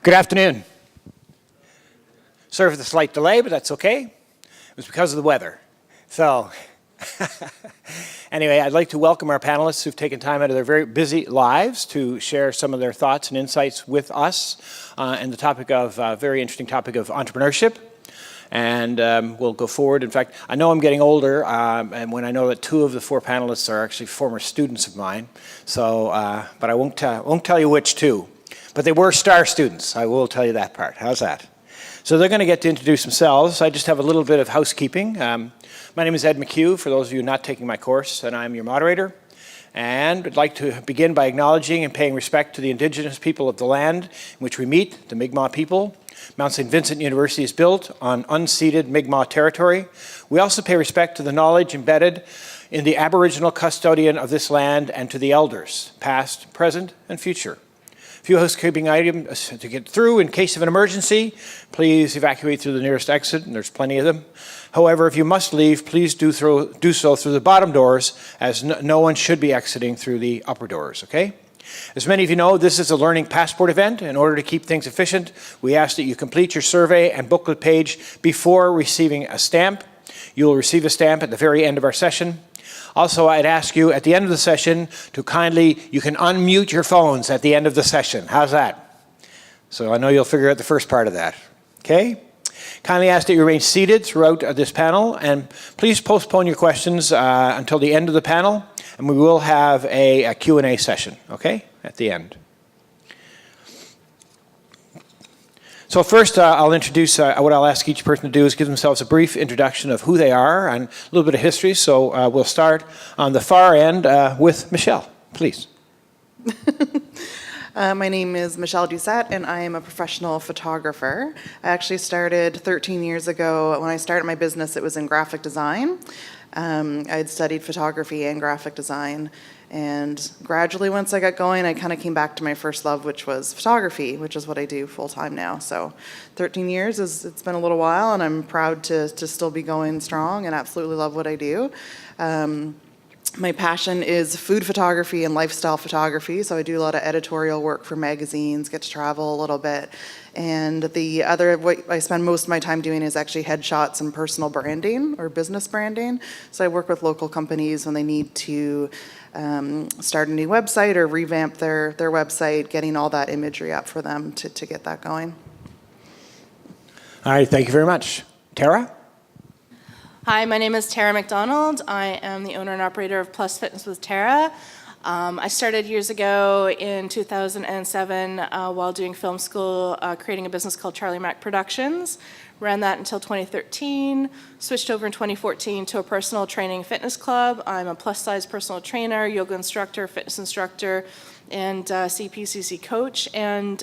Good afternoon. Sorry for the slight delay, but that's okay. It was because of the weather. So, anyway, I'd like to welcome our panelists who've taken time out of their very busy lives to share some of their thoughts and insights with us and the topic of, very interesting topic of entrepreneurship. And we'll go forward. In fact, I know I'm getting older, and when I know that 2 of the 4 panelists are actually former students of mine, so, but I won't tell you which 2. But they were star students, I will tell you that part. How's that? So they're going to get to introduce themselves. I just have a little bit of housekeeping. My name is Ed McHugh, for those of you not taking my course, and I'm your moderator. And I'd like to begin by acknowledging and paying respect to the Indigenous people of the land in which we meet, the Mi'kmaq people. Mount St. Vincent University is built on unceded Mi'kmaq territory. We also pay respect to the knowledge embedded in the Aboriginal custodian of this land and to the elders, past, present, and future. A few housekeeping items to get through. In case of an emergency, please evacuate through the nearest exit, and there's plenty of them. However, if you must leave, please do so through the bottom doors, as no one should be exiting through the upper doors, okay? As many of you know, this is a learning passport event. In order to keep things efficient, we ask that you complete your survey and booklet page before receiving a stamp. You will receive a stamp at the very end of our session. Also, I'd ask you at the end of the session to you can unmute your phones at the end of the session. How's that? So I know you'll figure out the first part of that, okay? Kindly ask that you remain seated throughout this panel, and please postpone your questions until the end of the panel, and we will have a Q&A session, okay, at the end. So first, I'll introduce, what I'll ask each person to do is give themselves a brief introduction of who they are and a little bit of history. So we'll start on the far end with Michelle, please. My name is Michelle Doucette, and I am a professional photographer. I actually started 13 years ago. When I started my business, it was in graphic design. I had studied photography and graphic design, and gradually once I got going, I kind of came back to my first love, which was photography, which is what I do full-time now. So 13 years, it's been a little while, and I'm proud to still be going strong and absolutely love what I do. My passion is food photography and lifestyle photography, so I do a lot of editorial work for magazines, get to travel a little bit. And the other, what I spend most of my time doing is actually headshots and personal branding or business branding. So I work with local companies when they need to start a new website or revamp their website, getting all that imagery up for them to get that going. All right, thank you very much. Tara? Hi, my name is Tara MacDonald. I am the owner and operator of Plus Fitness with Tara. I started years ago in 2007 while doing film school, creating a business called Charlie Mac Productions. Ran that until 2013, switched over in 2014 to a personal training fitness club. I'm a plus-size personal trainer, yoga instructor, fitness instructor, and CPCC coach. And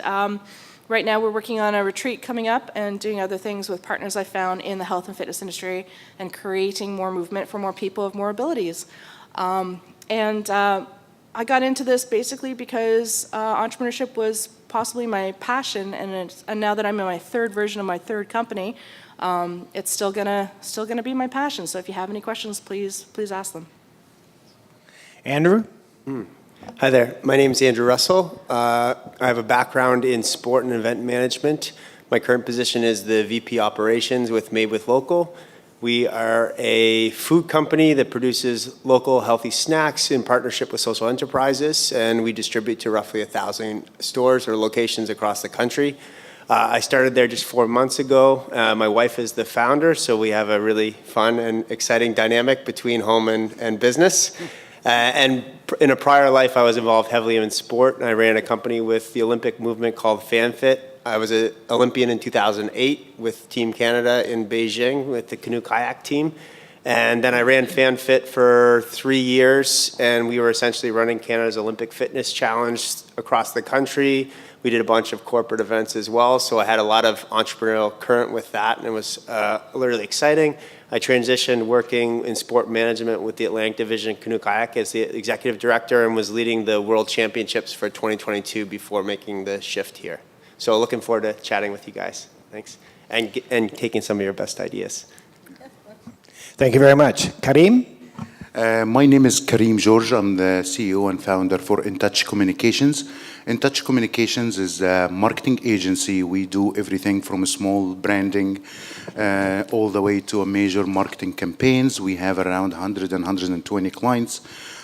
right now we're working on a retreat coming up and doing other things with partners I found in the health and fitness industry and creating more movement for more people with more abilities. I got into this basically because entrepreneurship was possibly my passion, and now that I'm in my 3rd version of my 3rd company, it's still gonna be my passion. So if you have any questions, please ask them. Andrew? Hi there, my name is Andrew Russel. I have a background in sport and event management. My current position is the VP Operations with Made with Local. We are a food company that produces local healthy snacks in partnership with social enterprises, and we distribute to roughly 1,000 stores or locations across the country. I started there just 4 months ago. My wife is the founder, so we have a really fun and exciting dynamic between home and business. And in a prior life, I was involved heavily in sport, and I ran a company with the Olympic movement called FanFit. I was an Olympian in 2008 with Team Canada in Beijing with the canoe kayak team. And then I ran FanFit for 3 years, and we were essentially running Canada's Olympic Fitness Challenge across the country. We did a bunch of corporate events as well, so I had a lot of entrepreneurial current with that, and it was really exciting. I transitioned working in sport management with the Atlantic Division Canoe Kayak as the executive director and was leading the World Championships for 2022 before making the shift here. So looking forward to chatting with you guys. Thanks. And taking some of your best ideas. Thank you very much. Karim? My name is Karim George. I'm the CEO and founder for InTouch Communications. InTouch Communications is a marketing agency. We do everything from small branding all the way to a major marketing campaigns. We have around 100 and 120 clients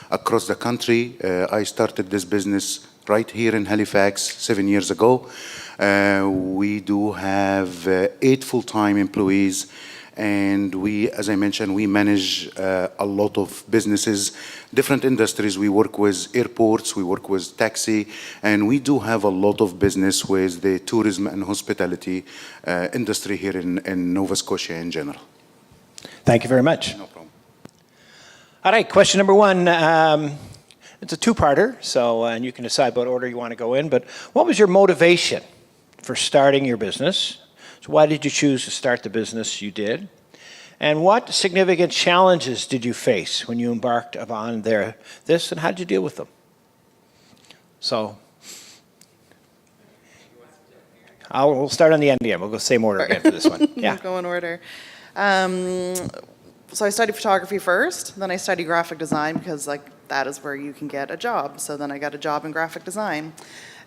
across the country. I started this business right here in Halifax 7 years ago. We do have 8 full-time employees. And we, as I mentioned, we manage a lot of businesses, different industries. We work with airports, we work with taxi, and we do have a lot of business with the tourism and hospitality industry here in Nova Scotia in general. Thank you very much. No problem. All right, question number 1. It's a two-parter, so and you can decide what order you want to go in, but what was your motivation for starting your business? So why did you choose to start the business you did? And what significant challenges did you face when you embarked upon this, and how did you deal with them? So we'll start on the end again. We'll go same order again for this one. Yeah. We'll go in order. So I studied photography first, then I studied graphic design because that is where you can get a job. So then I got a job in graphic design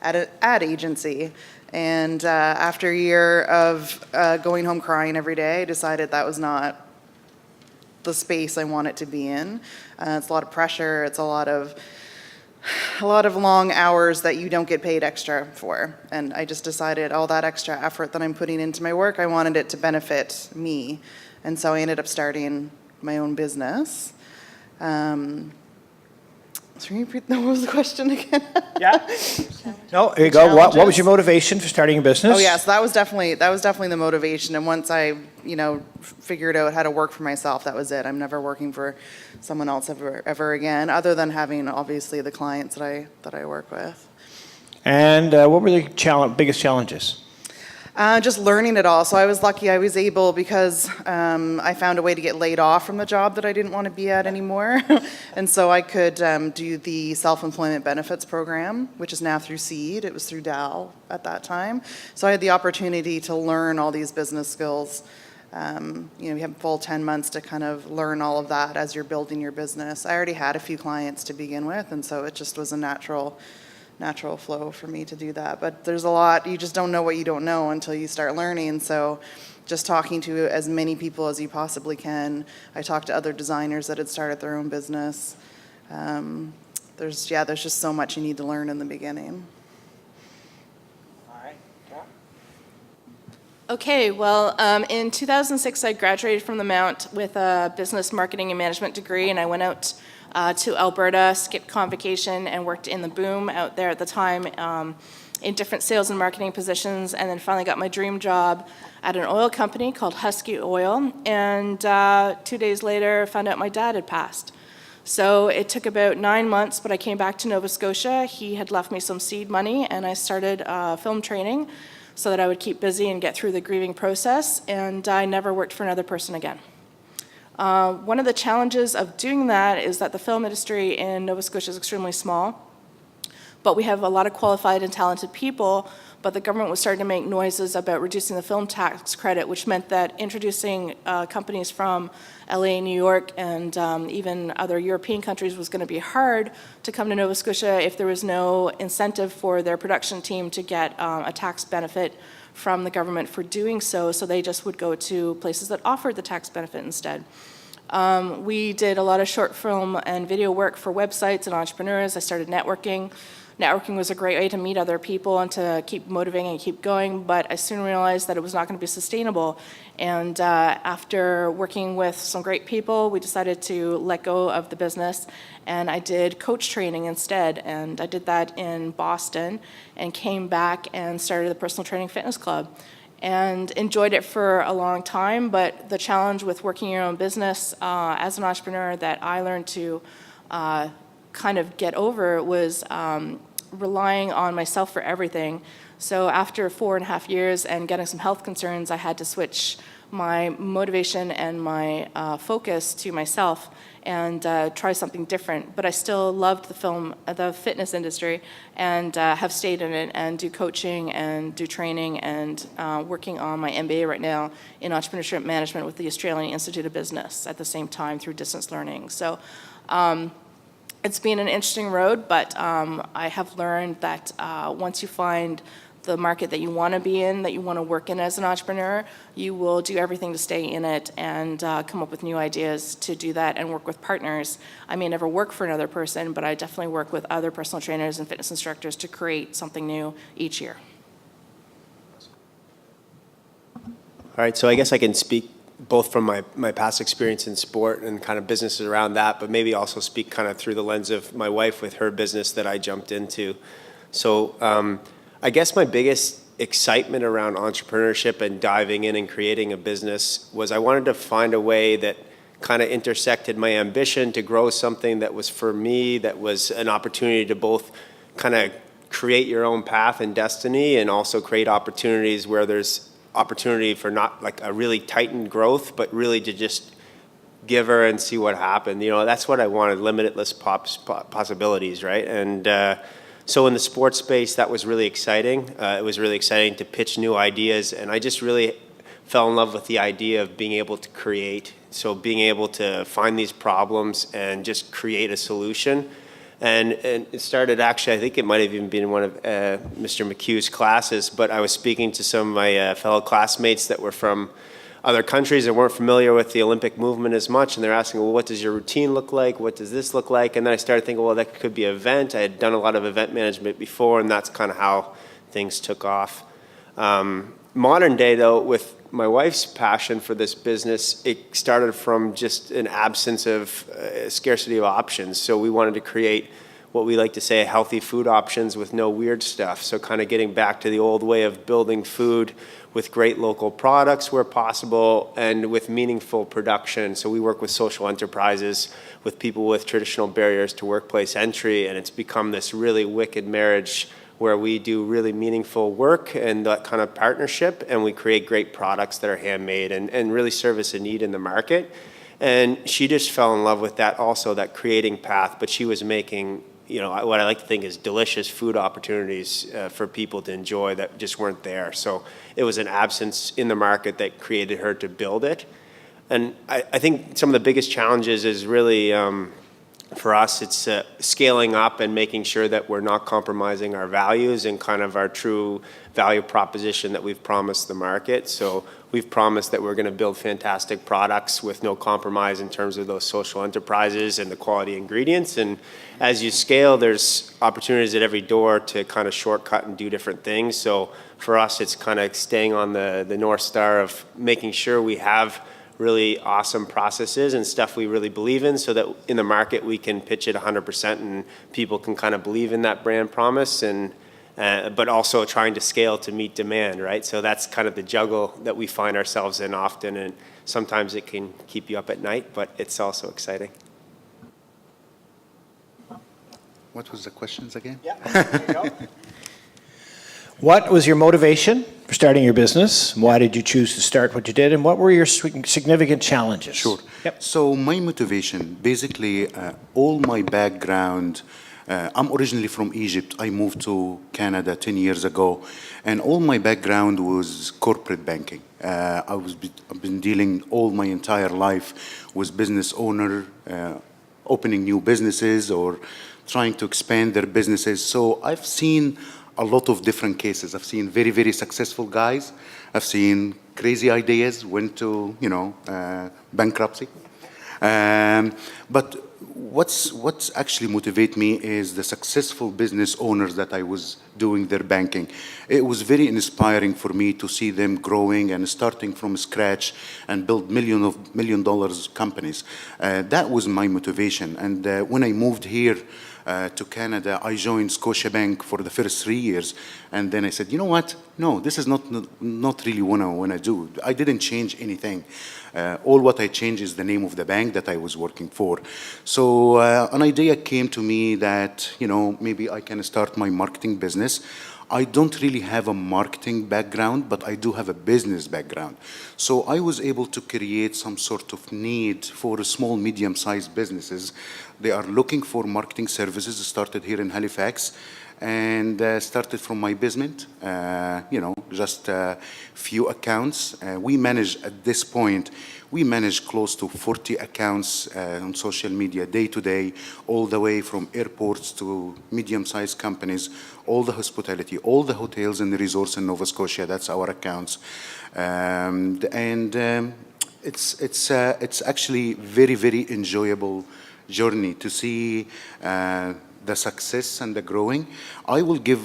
at an ad agency. And after a year of going home crying every day, I decided that was not the space I wanted to be in. It's a lot of pressure. It's a lot of long hours that you don't get paid extra for. And I just decided all that extra effort that I'm putting into my work, I wanted it to benefit me. And so I ended up starting my own business. Can you repeat, what was the question again? Yeah. No, there you go. What was your motivation for starting a business? Oh yeah, so that was definitely the motivation. And once I, figured out how to work for myself, that was it. I'm never working for someone else ever again, other than having obviously the clients that I work with. And what were the biggest challenges? Just learning it all. So I was lucky I was able, because I found a way to get laid off from the job that I didn't want to be at anymore. And so I could do the self-employment benefits program, which is now through SEED. It was through DAL at that time. So I had the opportunity to learn all these business skills. You have a full 10 months to kind of learn all of that as you're building your business. I already had a few clients to begin with, and so it just was a natural flow for me to do that. But there's a lot, you just don't know what you don't know until you start learning. So just talking to as many people as you possibly can. I talked to other designers that had started their own business. There's just so much you need to learn in the beginning. All right. Okay, well, in 2006, I graduated from the Mount with a business marketing and management degree, and I went out to Alberta, skipped convocation, and worked in the boom out there at the time in different sales and marketing positions, and then finally got my dream job at an oil company called Husky Oil, and 2 days later found out my dad had passed. So it took about 9 months, but I came back to Nova Scotia. He had left me some seed money, and I started film training so that I would keep busy and get through the grieving process, and I never worked for another person again. One of the challenges of doing that is that the film industry in Nova Scotia is extremely small, but we have a lot of qualified and talented people, but the government was starting to make noises about reducing the film tax credit, which meant that introducing companies from LA, New York, and even other European countries was going to be hard to come to Nova Scotia if there was no incentive for their production team to get a tax benefit from the government for doing so, so they just would go to places that offered the tax benefit instead. We did a lot of short film and video work for websites and entrepreneurs. I started networking. Networking was a great way to meet other people and to keep motivating and keep going, but I soon realized that it was not going to be sustainable. And after working with some great people, we decided to let go of the business, and I did coach training instead. And I did that in Boston and came back and started the Personal Training Fitness Club and enjoyed it for a long time. But the challenge with working your own business as an entrepreneur that I learned to kind of get over was relying on myself for everything. So after 4.5 years and getting some health concerns, I had to switch my motivation and my focus to myself and try something different. But I still loved the fitness industry, and have stayed in it and do coaching and do training and working on my MBA right now in entrepreneurship management with the Australian Institute of Business at the same time through distance learning. So It's been an interesting road, but I have learned that once you find the market that you want to be in, that you want to work in as an entrepreneur, you will do everything to stay in it and come up with new ideas to do that and work with partners. I may never work for another person, but I definitely work with other personal trainers and fitness instructors to create something new each year. All right, so I guess I can speak both from my past experience in sport and kind of businesses around that, but maybe also speak kind of through the lens of my wife with her business that I jumped into. So I guess my biggest excitement around entrepreneurship and diving in and creating a business was I wanted to find a way that kind of intersected my ambition to grow something that was for me, that was an opportunity to both kind of create your own path and destiny and also create opportunities where there's opportunity for not like a really tightened growth, but really to just give her and see what happened. You know, that's what I wanted, limitless possibilities, right? And so in the sports space, that was really exciting. It was really exciting to pitch new ideas, and I just really fell in love with the idea of being able to create. So being able to find these problems and just create a solution. And it started actually, I think it might have even been in one of Mr. McHugh's classes, but I was speaking to some of my fellow classmates that were from other countries that weren't familiar with the Olympic movement as much, and they're asking, well, what does your routine look like? What does this look like? And then I started thinking, well, that could be an event. I had done a lot of event management before, and that's kind of how things took off. Modern day, though, with my wife's passion for this business, it started from just an absence of scarcity of options. So we wanted to create what we like to say healthy food options with no weird stuff. So kind of getting back to the old way of building food with great local products where possible and with meaningful production. So we work with social enterprises, with people with traditional barriers to workplace entry, and it's become this really wicked marriage where we do really meaningful work and that kind of partnership, and we create great products that are handmade and really service a need in the market. And she just fell in love with that also, that creating path, but she was making, you know, what I like to think is delicious food opportunities for people to enjoy that just weren't there. So it was an absence in the market that created her to build it. And I think some of the biggest challenges is really, for us, it's scaling up and making sure that we're not compromising our values and kind of our true value proposition that we've promised the market. So we've promised that we're going to build fantastic products with no compromise in terms of those social enterprises and the quality ingredients. And as you scale, there's opportunities at every door to kind of shortcut and do different things. So for us, it's kind of staying on the North Star of making sure we have really awesome processes and stuff we really believe in so that in the market we can pitch it 100% and people can kind of believe in that brand promise, and but also trying to scale to meet demand, right? So that's kind of the juggle that we find ourselves in often, and sometimes it can keep you up at night, but it's also exciting. What was the questions again? Yeah, there you go. What was your motivation for starting your business? Why did you choose to start what you did? And what were your significant challenges? Sure. Yep. So my motivation, basically, all my background, I'm originally from Egypt. I moved to Canada 10 years ago, and all my background was corporate banking. I've been dealing all my entire life with business owner, opening new businesses or trying to expand their businesses. So I've seen a lot of different cases. I've seen very, very successful guys. I've seen crazy ideas, went to, bankruptcy. But what's actually motivate me is the successful business owners that I was doing their banking. It was very inspiring for me to see them growing and starting from scratch and build million dollars companies. That was my motivation. And when I moved here to Canada, I joined Scotiabank for the first 3 years, and then I said, you know what? No, this is not really what I want to do. I didn't change anything. All what I changed is the name of the bank that I was working for. So an idea came to me that, maybe I can start my marketing business. I don't really have a marketing background, but I do have a business background. So I was able to create some sort of need for small, medium-sized businesses. They are looking for marketing services, started here in Halifax. and started from my basement, just a few accounts. We manage, at this point, we manage close to 40 accounts on social media day to day, all the way from airports to medium-sized companies, all the hospitality, all the hotels and the resorts in Nova Scotia. That's our accounts. It's actually very, very enjoyable journey to see the success and the growing. I will give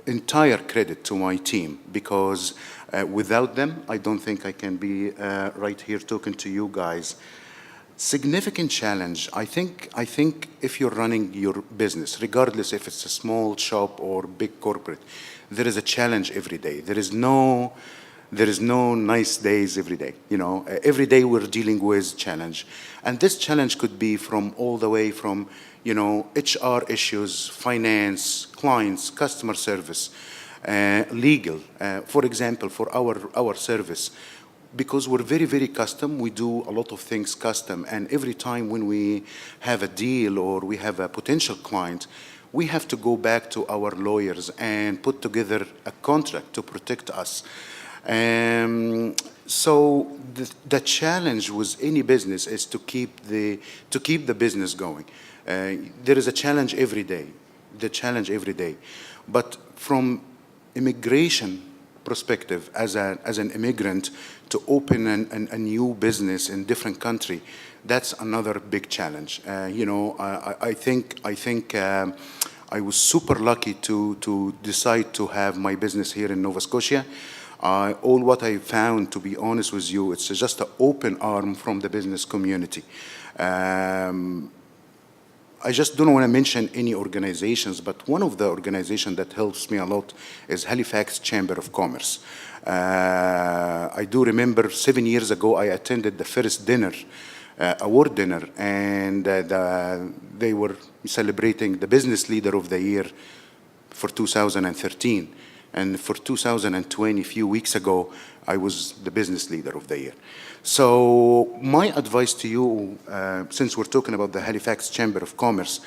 entire credit to my team because without them, I don't think I can be right here talking to you guys. Significant challenge. I think if you're running your business, regardless if it's a small shop or big corporate, there is a challenge every day. There is no nice days every day. Every day we're dealing with challenge. And this challenge could be from all the way from, HR issues, finance, clients, customer service, legal. For example, for our service, because we're very, very custom, we do a lot of things custom. And every time when we have a deal or we have a potential client, we have to go back to our lawyers and put together a contract to protect us. So the challenge with any business is to keep the business going. There is a challenge every day. But from immigration perspective, as an immigrant, to open a new business in different country, that's another big challenge. I think I was super lucky to decide to have my business here in Nova Scotia. All what I found, to be honest with you, it's just an open arm from the business community. I just don't want to mention any organizations, but one of the organizations that helps me a lot is Halifax Chamber of Commerce. I do remember 7 years ago, I attended the first dinner, award dinner, and they were celebrating the Business Leader of the Year for 2013. And for 2020, a few weeks ago, I was the Business Leader of the Year. So my advice to you, since we're talking about the Halifax Chamber of Commerce,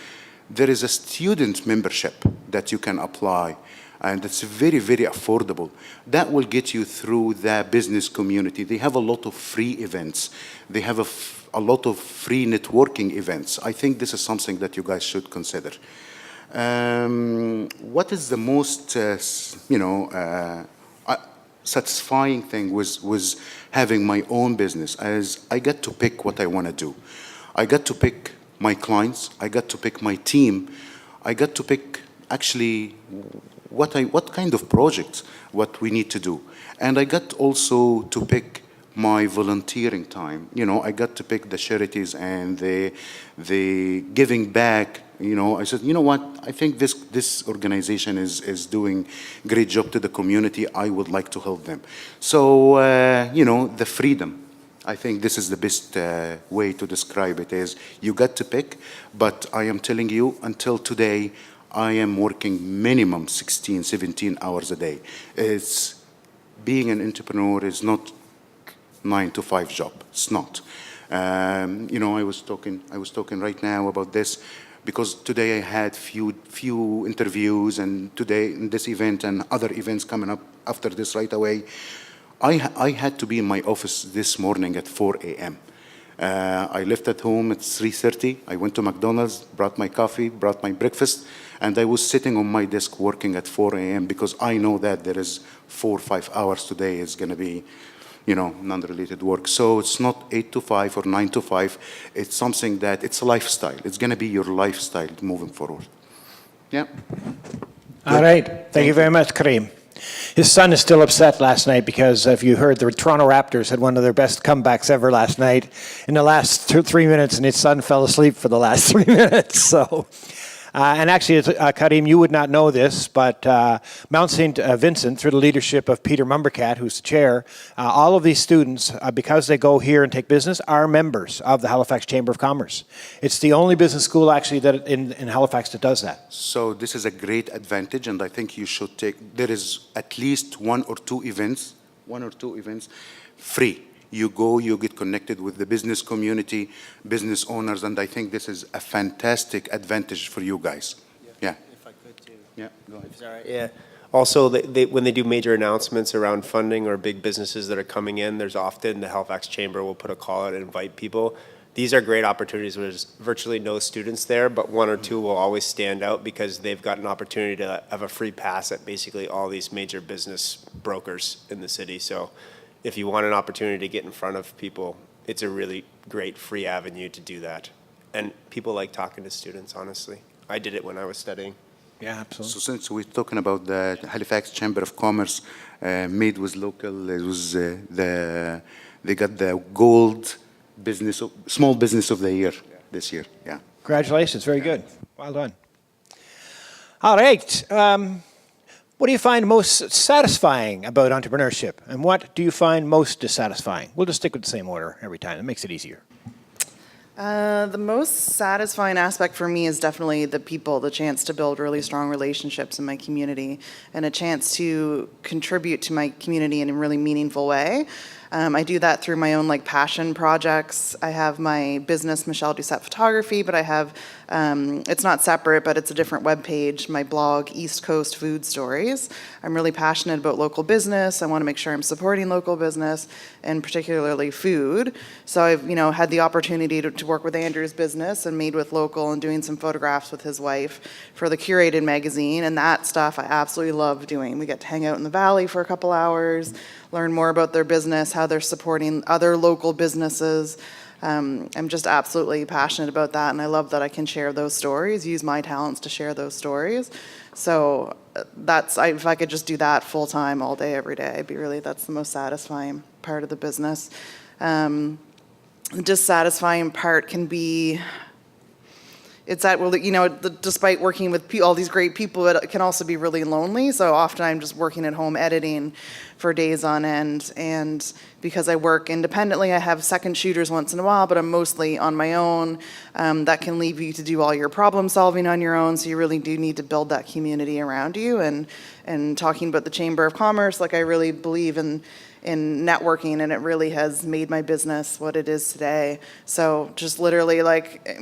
there is a student membership that you can apply, and it's very, very affordable. That will get you through the business community. They have a lot of free events. They have a lot of free networking events. I think this is something that you guys should consider. What is the most, satisfying thing was having my own business, as I get to pick what I want to do. I got to pick my clients. I got to pick my team. I got to pick actually what kind of projects, what we need to do. And I got also to pick my volunteering time. I got to pick the charities and the giving back. I said, you know what? I think this organization is doing a great job to the community. I would like to help them. So, the freedom. I think this is the best way to describe it is you got to pick, but I am telling you, until today, I am working minimum 16, 17 hours a day. Being an entrepreneur is not 9-to-5 job. It's not. I was talking right now about this because today I had few interviews, and today in this event and other events coming up after this right away. I had to be in my office this morning at 4 a.m. I left at home at 3:30. I went to MacDonald's, brought my coffee, brought my breakfast, and I was sitting on my desk working at 4 a.m. because I know that there is 4 or 5 hours today is going to be non-related work. So it's not 8 to 5 or 9 to 5. It's something that it's a lifestyle. It's going to be your lifestyle moving forward. Yeah. All right. Thank you very much, Karim. His son is still upset last night because if you heard, the Toronto Raptors had one of their best comebacks ever last night in the last 3 minutes, and his son fell asleep for the last 3 minutes. So, and actually, Karim, you would not know this, but Mount St. Vincent, through the leadership of Peter Mumbercat, who's the chair, all of these students, because they go here and take business, are members of the Halifax Chamber of Commerce. It's the only business school actually that in Halifax that does that. So this is a great advantage, and I think you should there is at least one or two events free. You go, you get connected with the business community, business owners, and I think this is a fantastic advantage for you guys. Yeah. If I could Yeah, go ahead. Is that right? Yeah. Also, when they do major announcements around funding or big businesses that are coming in, there's often the Halifax Chamber will put a call out and invite people. These are great opportunities where there's virtually no students there, but one or two will always stand out because they've got an opportunity to have a free pass at basically all these major business brokers in the city. So if you want an opportunity to get in front of people, it's a really great free avenue to do that. And people like talking to students, honestly. I did it when I was studying. Yeah, absolutely. So since we're talking about the Halifax Chamber of Commerce, made with local, it was they got the gold small business of the year this year. Yeah. Congratulations, very good. Well done. All right. What do you find most satisfying about entrepreneurship, and what do you find most dissatisfying? We'll just stick with the same order every time. It makes it easier. The most satisfying aspect for me is definitely the people, the chance to build really strong relationships in my community and a chance to contribute to my community in a really meaningful way. I do that through my own passion projects. I have my business, Michelle Doucette Photography, but I have, it's not separate, but it's a different webpage, my blog, East Coast Food Stories. I'm really passionate about local business. I want to make sure I'm supporting local business and particularly food. So I've, had the opportunity to work with Andrew's business and Made with Local and doing some photographs with his wife for the Curated magazine, and that stuff I absolutely love doing. We get to hang out in the valley for a couple hours, learn more about their business, how they're supporting other local businesses. I'm just absolutely passionate about that, and I love that I can share those stories, use my talents to share those stories. So if I could just do that full time all day, every day, that's the most satisfying part of the business. The dissatisfying part can be, it's that, despite working with all these great people, it can also be really lonely. So often I'm just working at home editing for days on end. And because I work independently, I have second shooters once in a while, but I'm mostly on my own. That can leave you to do all your problem solving on your own. So you really do need to build that community around you. And talking about the Chamber of Commerce, I really believe in networking, and it really has made my business what it is today. So just literally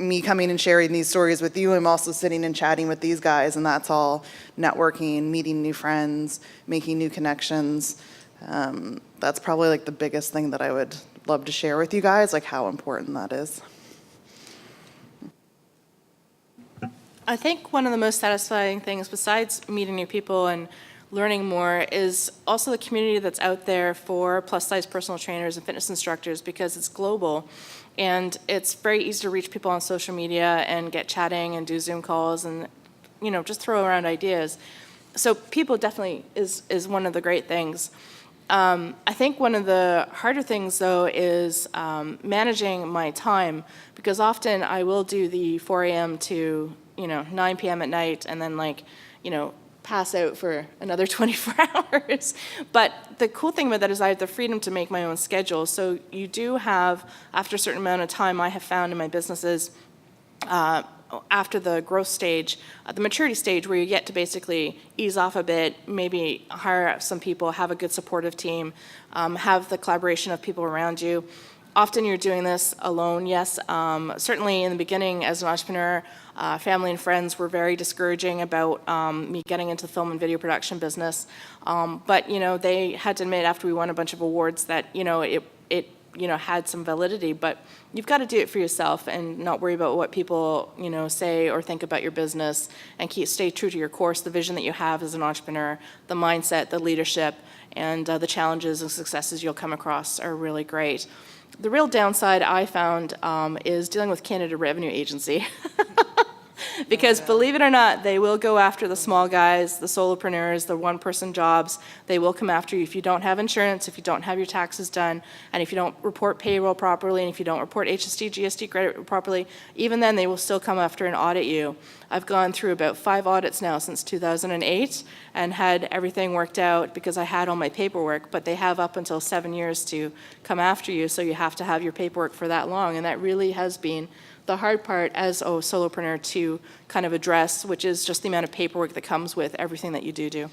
me coming and sharing these stories with you, I'm also sitting and chatting with these guys, and that's all networking, meeting new friends, making new connections. That's probably the biggest thing that I would love to share with you guys, how important that is. I think one of the most satisfying things, besides meeting new people and learning more, is also the community that's out there for plus-size personal trainers and fitness instructors, because it's global and it's very easy to reach people on social media and get chatting and do Zoom calls and just throw around ideas. So people definitely is one of the great things. I think one of the harder things, though, is managing my time, because often I will do the 4 a.m. to 9 p.m. at night, and then pass out for another 24 hours. But the cool thing about that is I have the freedom to make my own schedule. So you do have, after a certain amount of time, I have found in my businesses, after the growth stage, the maturity stage, where you get to basically ease off a bit, maybe hire some people, have a good supportive team, have the collaboration of people around you. Often you're doing this alone, yes. Certainly in the beginning as an entrepreneur, family and friends were very discouraging about me getting into the film and video production business. But they had to admit after we won a bunch of awards that it had some validity. But you've got to do it for yourself and not worry about what people say or think about your business, and stay true to your course, the vision that you have as an entrepreneur, the mindset, the leadership, and the challenges and successes you'll come across are really great. The real downside I found is dealing with Canada Revenue Agency. Because believe it or not, they will go after the small guys, the solopreneurs, the one-person jobs. They will come after you if you don't have insurance, if you don't have your taxes done, and if you don't report payroll properly, and if you don't report HST, GST credit properly. Even then, they will still come after and audit you. I've gone through about 5 audits now since 2008 and had everything worked out because I had all my paperwork, but they have up until 7 years to come after you, so you have to have your paperwork for that long, and that really has been the hard part as a solopreneur to kind of address, which is just the amount of paperwork that comes with everything that you do.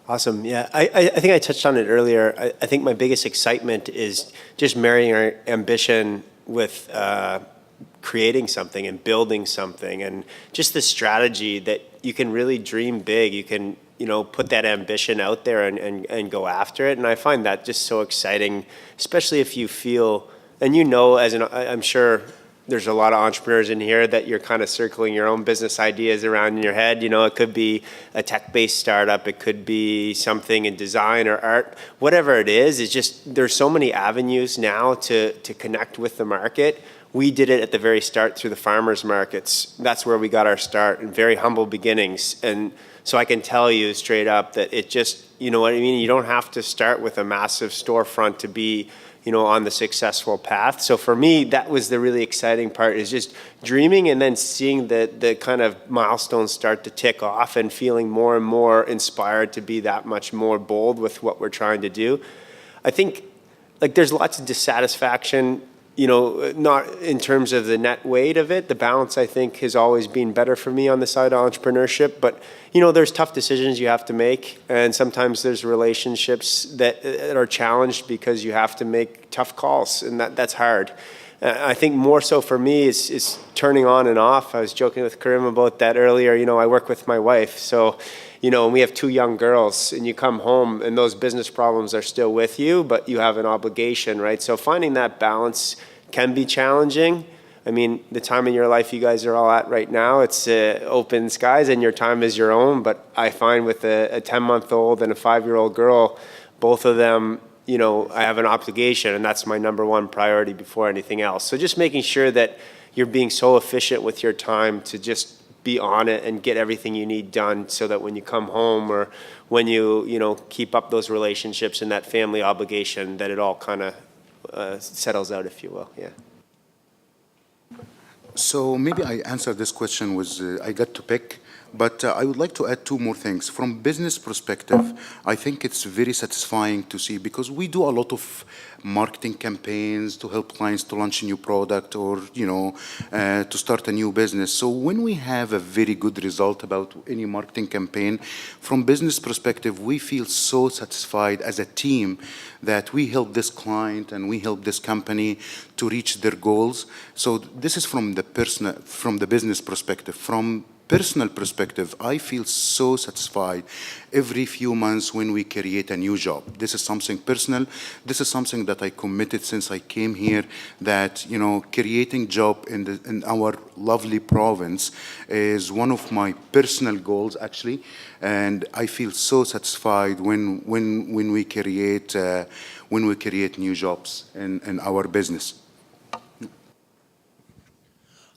Awesome. Yeah, I think I touched on it earlier. I think my biggest excitement is just marrying our ambition with creating something and building something, and just the strategy that you can really dream big. You can, put that ambition out there and go after it. And I find that just so exciting, especially if you feel, and I'm sure there's a lot of entrepreneurs in here that you're kind of circling your own business ideas around in your head. It could be a tech-based startup, it could be something in design or art, whatever it is. It's just, there's so many avenues now to connect with the market. We did it at the very start through the farmers markets. That's where we got our start, in very humble beginnings. And so I can tell you straight up that it just, you know what I mean? You don't have to start with a massive storefront to be, on the successful path. So for me, that was the really exciting part, is just dreaming and then seeing the kind of milestones start to tick off and feeling more and more inspired to be that much more bold with what we're trying to do. I think there's lots of dissatisfaction, not in terms of the net weight of it. The balance, I think, has always been better for me on the side of entrepreneurship. But, there's tough decisions you have to make. And sometimes there's relationships that are challenged because you have to make tough calls. And that's hard. I think more so for me is turning on and off. I was joking with Karim about that earlier. I work with my wife. So, and we have 2 young girls, and you come home and those business problems are still with you, but you have an obligation, right? So finding that balance can be challenging. I mean, the time in your life you guys are all at right now, it's open skies and your time is your own. But I find with a 10-month-old and a 5-year-old girl, both of them, I have an obligation, and that's my number one priority before anything else. So just making sure that you're being so efficient with your time to just be on it and get everything you need done, so that when you come home or when you keep up those relationships and that family obligation, that it all kind of settles out, if you will. Yeah. So maybe I answer this question with I got to pick, but I would like to add 2 more things. From business perspective, I think it's very satisfying to see, because we do a lot of marketing campaigns to help clients to launch a new product or, to start a new business. So when we have a very good result about any marketing campaign, from business perspective, we feel so satisfied as a team that we help this client and we help this company to reach their goals. So this is from the business perspective. From personal perspective, I feel so satisfied every few months when we create a new job. This is something personal. This is something that I committed since I came here, that, creating job in our lovely province is one of my personal goals, actually. And I feel so satisfied when we create new jobs in our business.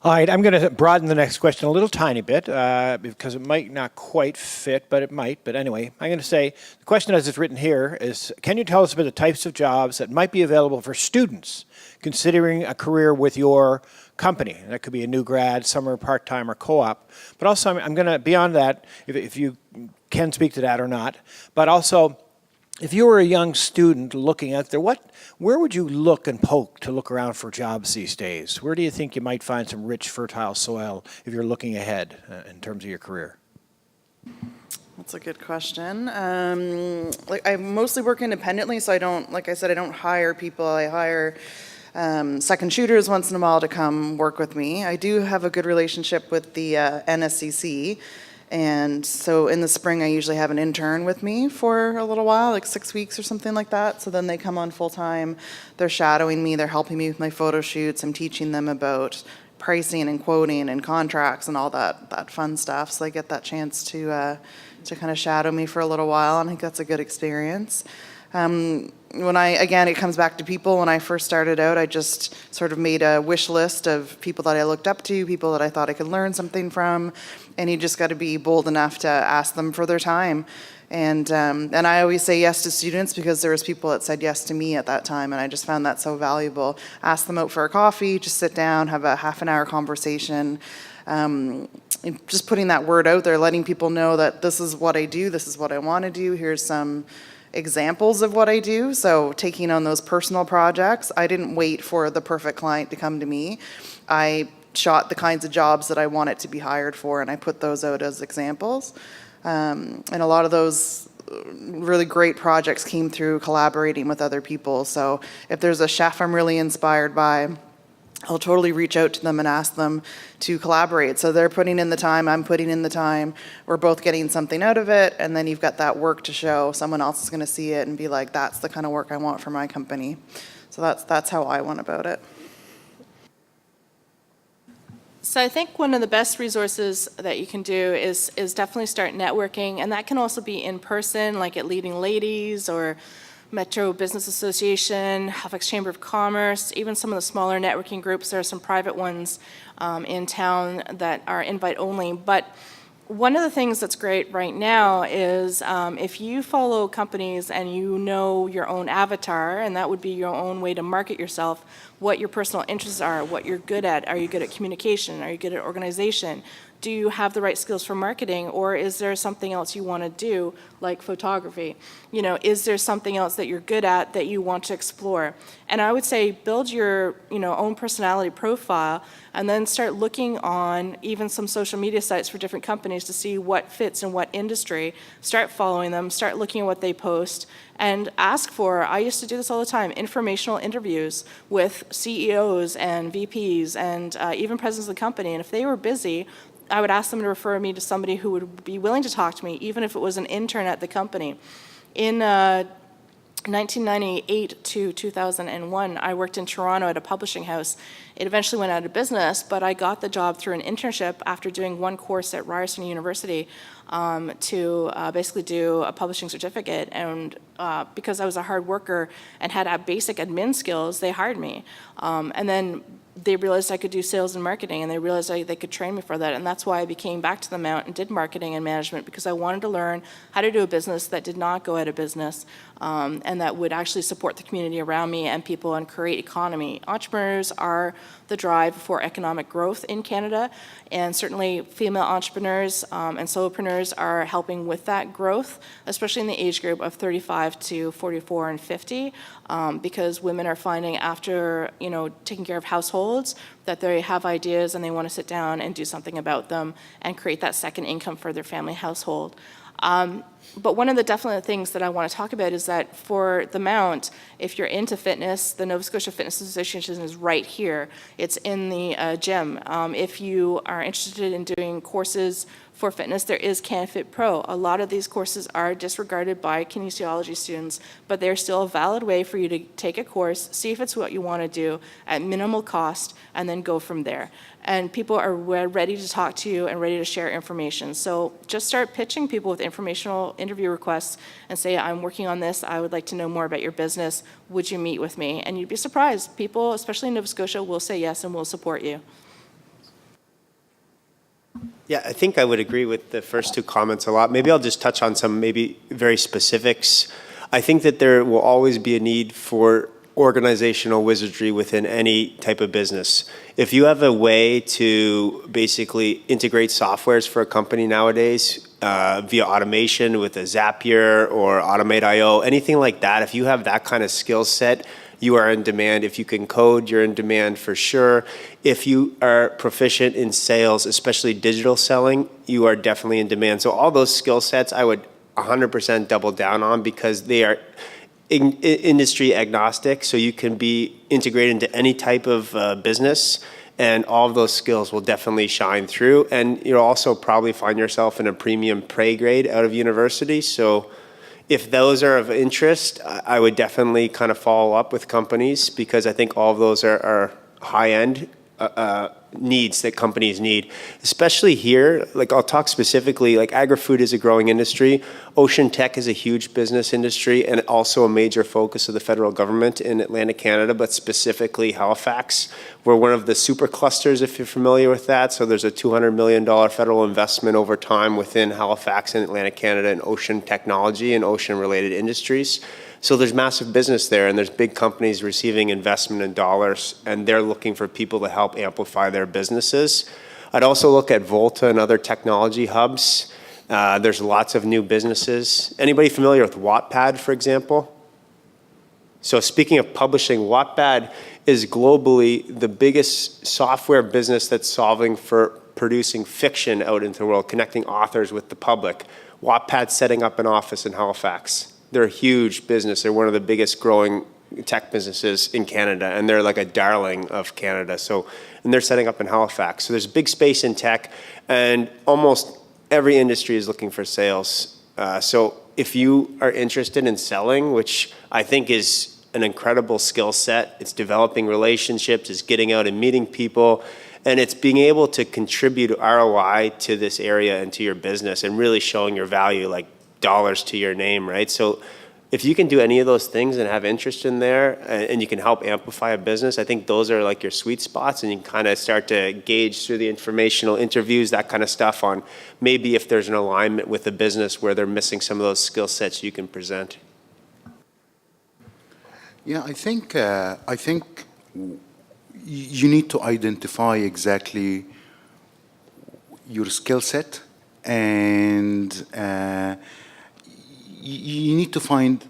All right, I'm going to broaden the next question a little tiny bit because it might not quite fit, but it might. But anyway, I'm going to say, the question as it's written here is, can you tell us about the types of jobs that might be available for students considering a career with your company? And that could be a new grad, summer, part-time, or co-op. But also, I'm going to, beyond that, if you can speak to that or not, but also, if you were a young student looking at where would you look and poke to look around for jobs these days? Where do you think you might find some rich, fertile soil if you're looking ahead in terms of your career? That's a good question. I mostly work independently, so I don't hire people. I hire second shooters once in a while to come work with me. I do have a good relationship with the NSCC. And so in the spring, I usually have an intern with me for a little while, like 6 weeks or something like that. So then they come on full time. They're shadowing me. They're helping me with my photo shoots. I'm teaching them about pricing and quoting and contracts and all that fun stuff. So they get that chance to kind of shadow me for a little while. And I think that's a good experience. It comes back to people. When I first started out, I just sort of made a wish list of people that I looked up to, people that I thought I could learn something from, and you just got to be bold enough to ask them for their time. And I always say yes to students because there was people that said yes to me at that time, and I just found that so valuable. Ask them out for a coffee, just sit down, have a half an hour conversation. Just putting that word out there, letting people know that this is what I do, this is what I want to do, here's some examples of what I do. So taking on those personal projects, I didn't wait for the perfect client to come to me. I shot the kinds of jobs that I wanted to be hired for, and I put those out as examples. And a lot of those really great projects came through collaborating with other people. So if there's a chef I'm really inspired by, I'll totally reach out to them and ask them to collaborate. So they're putting in the time, I'm putting in the time, we're both getting something out of it, and then you've got that work to show. Someone else is going to see it and be like, that's the kind of work I want for my company. So that's how I went about it. So I think one of the best resources that you can do is definitely start networking, and that can also be in person, like at Leading Ladies or Metro Business Association, Halifax Chamber of Commerce, even some of the smaller networking groups. There are some private ones in town that are invite only. But one of the things that's great right now is if you follow companies and you know your own avatar, and that would be your own way to market yourself, what your personal interests are, what you're good at. Are you good at communication? Are you good at organization? Do you have the right skills for marketing, or is there something else you want to do, like photography? You know, is there something else that you're good at that you want to explore? And I would say build your, own personality profile, and then start looking on even some social media sites for different companies to see what fits in what industry. Start following them, start looking at what they post, and ask for, I used to do this all the time, informational interviews with CEOs and VPs and even presidents of the company. And if they were busy, I would ask them to refer me to somebody who would be willing to talk to me, even if it was an intern at the company. In 1998 to 2001, I worked in Toronto at a publishing house. It eventually went out of business, but I got the job through an internship after doing one course at Ryerson University to basically do a publishing certificate. And because I was a hard worker and had basic admin skills, they hired me. And then they realized I could do sales and marketing, and they realized they could train me for that. And that's why I came back to the Mount and did marketing and management, because I wanted to learn how to do a business that did not go out of business, and that would actually support the community around me and people and create economy. Entrepreneurs are the drive for economic growth in Canada, and certainly female entrepreneurs and solopreneurs are helping with that growth, especially in the age group of 35 to 44 and 50, because women are finding after taking care of households that they have ideas and they want to sit down and do something about them and create that second income for their family household. But one of the definite things that I want to talk about is that for the Mount, if you're into fitness, the Nova Scotia Fitness Association is right here. It's in the gym. If you are interested in doing courses for fitness, there is CanFit Pro. A lot of these courses are disregarded by kinesiology students, but they're still a valid way for you to take a course, see if it's what you want to do at minimal cost, and then go from there. And people are ready to talk to you and ready to share information. So just start pitching people with informational interview requests and say, I'm working on this. I would like to know more about your business. Would you meet with me? And you'd be surprised. People, especially in Nova Scotia, will say yes and will support you. Yeah, I think I would agree with the first two comments a lot. Maybe I'll just touch on some maybe very specifics. I think that there will always be a need for organizational wizardry within any type of business. If you have a way to basically integrate softwares for a company nowadays via automation with a Zapier or Automate.io, anything like that, if you have that kind of skill set, you are in demand. If you can code, you're in demand for sure. If you are proficient in sales, especially digital selling, you are definitely in demand. So all those skill sets I would 100% double down on, because they are industry agnostic, so you can be integrated into any type of business, and all of those skills will definitely shine through. And you'll also probably find yourself in a premium pay grade out of university. So if those are of interest, I would definitely kind of follow up with companies, because I think all of those are high-end needs that companies need, especially here. Like, I'll talk specifically, like, agri-food is a growing industry. Ocean tech is a huge business industry and also a major focus of the federal government in Atlantic Canada, but specifically Halifax. We're one of the super clusters, if you're familiar with that. So there's a $200 million federal investment over time within Halifax and Atlantic Canada in ocean technology and ocean-related industries. So there's massive business there, and there's big companies receiving investment in dollars, and they're looking for people to help amplify their businesses. I'd also look at Volta and other technology hubs. There's lots of new businesses. Anybody familiar with Wattpad, for example? So speaking of publishing, Wattpad is globally the biggest software business that's solving for producing fiction out into the world, connecting authors with the public. Wattpad's setting up an office in Halifax. They're a huge business. They're one of the biggest growing tech businesses in Canada, and they're like a darling of Canada. So, and they're setting up in Halifax. So there's big space in tech, and almost every industry is looking for sales. So if you are interested in selling, which I think is an incredible skill set, it's developing relationships, it's getting out and meeting people, and it's being able to contribute ROI to this area and to your business and really showing your value, like dollars to your name, right? So if you can do any of those things and have interest in there, and you can help amplify a business, I think those are like your sweet spots, and you can kind of start to gauge through the informational interviews, that kind of stuff, on maybe if there's an alignment with the business where they're missing some of those skill sets you can present. Yeah, I think you need to identify exactly your skill set, and you need to find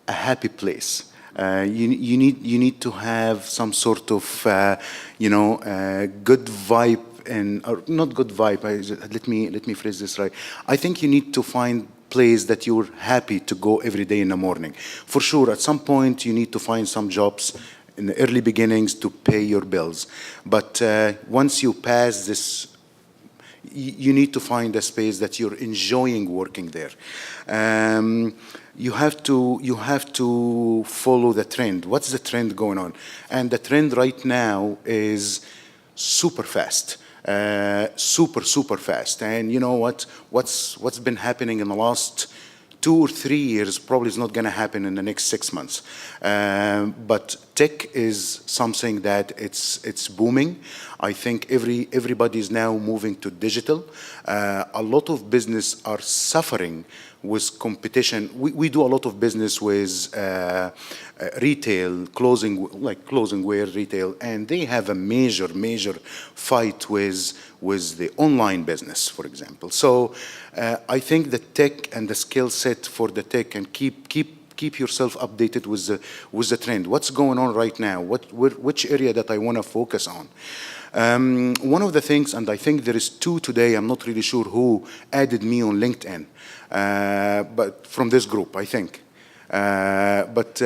a happy place. You need to have some sort of good vibe, or not good vibe. Let me phrase this right. I think you need to find place that you're happy to go every day in the morning. For sure, at some point you need to find some jobs in the early beginnings to pay your bills. But once you pass this, you need to find a space that you're enjoying working there. You have to follow the trend. What's the trend going on? And the trend right now is super fast. Super fast. And you know what's been happening in the last 2 or 3 years probably is not going to happen in the next 6 months. But tech is something that it's booming. I think everybody is now moving to digital. A lot of business are suffering with competition. We do a lot of business with retail, clothing wear retail, and they have a major fight with the online business, for example. So I think the tech and the skill set for the tech, and keep yourself updated with the trend. What's going on right now? Which area that I want to focus on? One of the things, and I think there is 2 today, I'm not really sure who added me on LinkedIn, but from this group, I think. But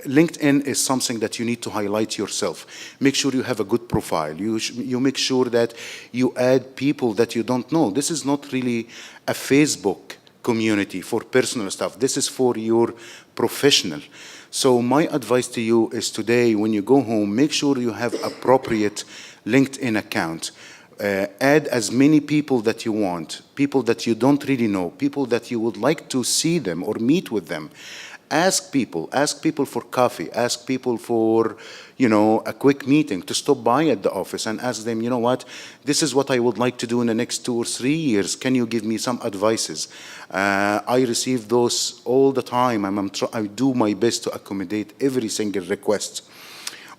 LinkedIn is something that you need to highlight yourself. Make sure you have a good profile. You make sure that you add people that you don't know. This is not really a Facebook community for personal stuff. This is for your professional. So my advice to you is today, when you go home, make sure you have appropriate LinkedIn account. Add as many people that you want, people that you don't really know, people that you would like to see them or meet with them. Ask people for coffee, ask people for, a quick meeting, to stop by at the office and ask them, this is what I would like to do in the next 2 or 3 years. Can you give me some advices? I receive those all the time, and I do my best to accommodate every single request.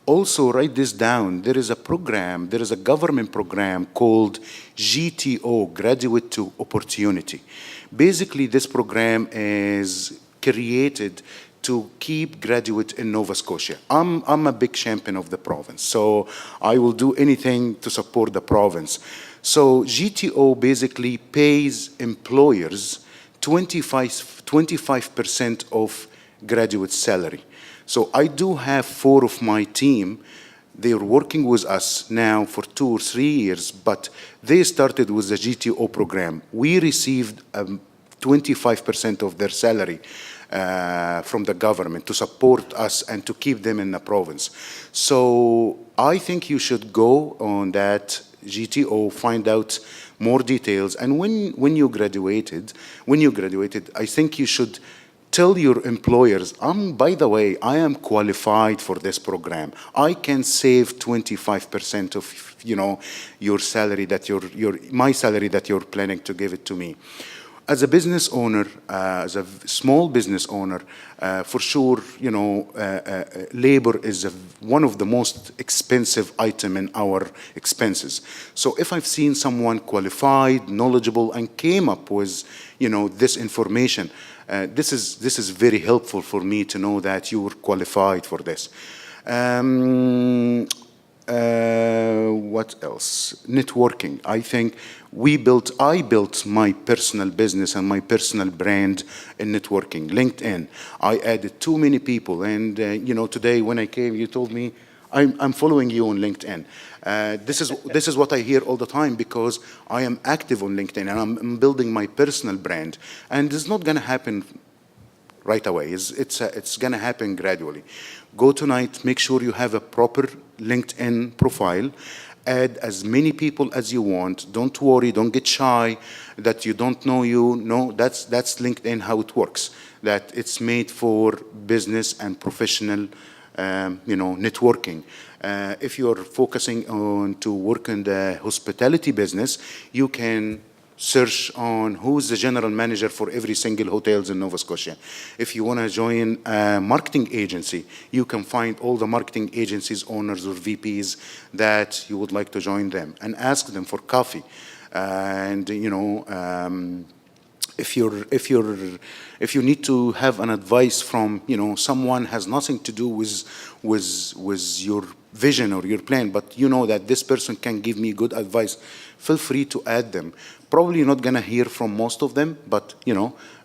Also, write this down. There is a government program called GTO, Graduate to Opportunity. Basically, this program is created to keep graduates in Nova Scotia. I'm a big champion of the province, so I will do anything to support the province. So GTO basically pays employers 25% of graduate salary. So I do have 4 of my team. They're working with us now for 2 or 3 years, but they started with the GTO program. We received 25% of their salary from the government to support us and to keep them in the province. So I think you should go on that GTO, find out more details, and when you graduated, I think you should tell your employers, by the way, I am qualified for this program. I can save 25% of your salary my salary that you're planning to give it to me. As a business owner, as a small business owner, for sure, labor is one of the most expensive item in our expenses. So if I've seen someone qualified, knowledgeable, and came up with, this information, this is very helpful for me to know that you were qualified for this. What else? Networking. I think I built my personal business and my personal brand in networking. LinkedIn. I added too many people, and today when I came, you told me I'm following you on LinkedIn. This is what I hear all the time because I am active on LinkedIn and I'm building my personal brand, and it's not going to happen right away. It's going to happen gradually. Go tonight, make sure you have a proper LinkedIn profile. Add as many people as you want. Don't worry, don't get shy that you don't know you. No, that's LinkedIn how it works. That it's made for business and professional networking. If you're focusing on to work in the hospitality business, you can search on who's the general manager for every single hotels in Nova Scotia. If you want to join a marketing agency, you can find all the marketing agencies, owners or VPs that you would like to join them and ask them for coffee. If you need to have an advice from someone has nothing to do with your vision or your plan, but you know that this person can give me good advice, feel free to add them. Probably you're not going to hear from most of them, but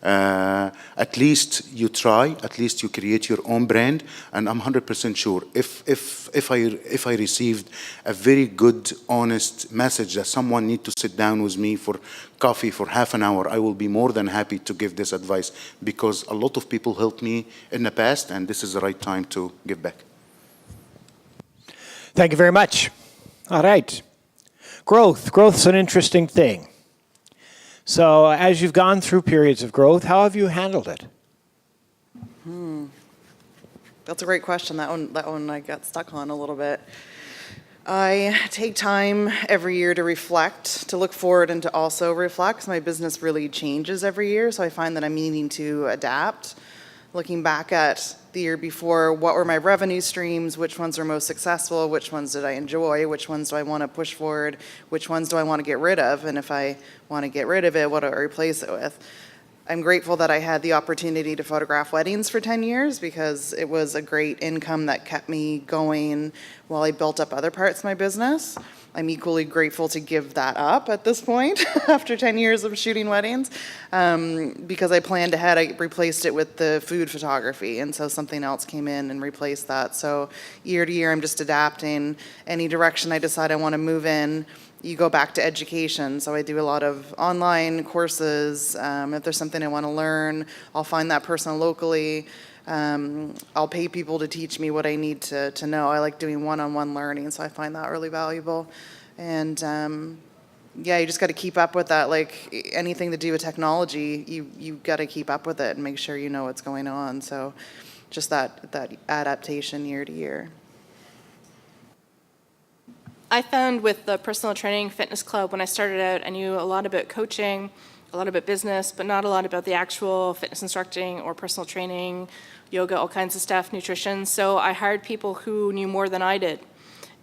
at least you try, at least you create your own brand, and I'm 100% sure if I received a very good, honest message that someone need to sit down with me for coffee for half an hour, I will be more than happy to give this advice because a lot of people helped me in the past, and this is the right time to give back. Thank you very much. All right. Growth's an interesting thing. So as you've gone through periods of growth, how have you handled it? That's a great question. That one I got stuck on a little bit. I take time every year to reflect, to look forward and to also reflect. My business really changes every year, so I find that I'm needing to adapt. Looking back at the year before, what were my revenue streams, which ones were most successful, which ones did I enjoy, which ones do I want to push forward, which ones do I want to get rid of, and if I want to get rid of it, what do I replace it with? I'm grateful that I had the opportunity to photograph weddings for 10 years because it was a great income that kept me going while I built up other parts of my business. I'm equally grateful to give that up at this point after 10 years of shooting weddings because I planned ahead. I replaced it with the food photography, and so something else came in and replaced that. So year to year, I'm just adapting. Any direction I decide I want to move in, you go back to education. So I do a lot of online courses. If there's something I want to learn, I'll find that person locally. I'll pay people to teach me what I need to know. I like doing one-on-one learning, so I find that really valuable. And you just got to keep up with that. Like anything to do with technology, you got to keep up with it and make sure you know what's going on. So just that adaptation year to year. I found with the personal training fitness club, when I started out, I knew a lot about coaching, a lot about business, but not a lot about the actual fitness instructing or personal training, yoga, all kinds of stuff, nutrition. So I hired people who knew more than I did.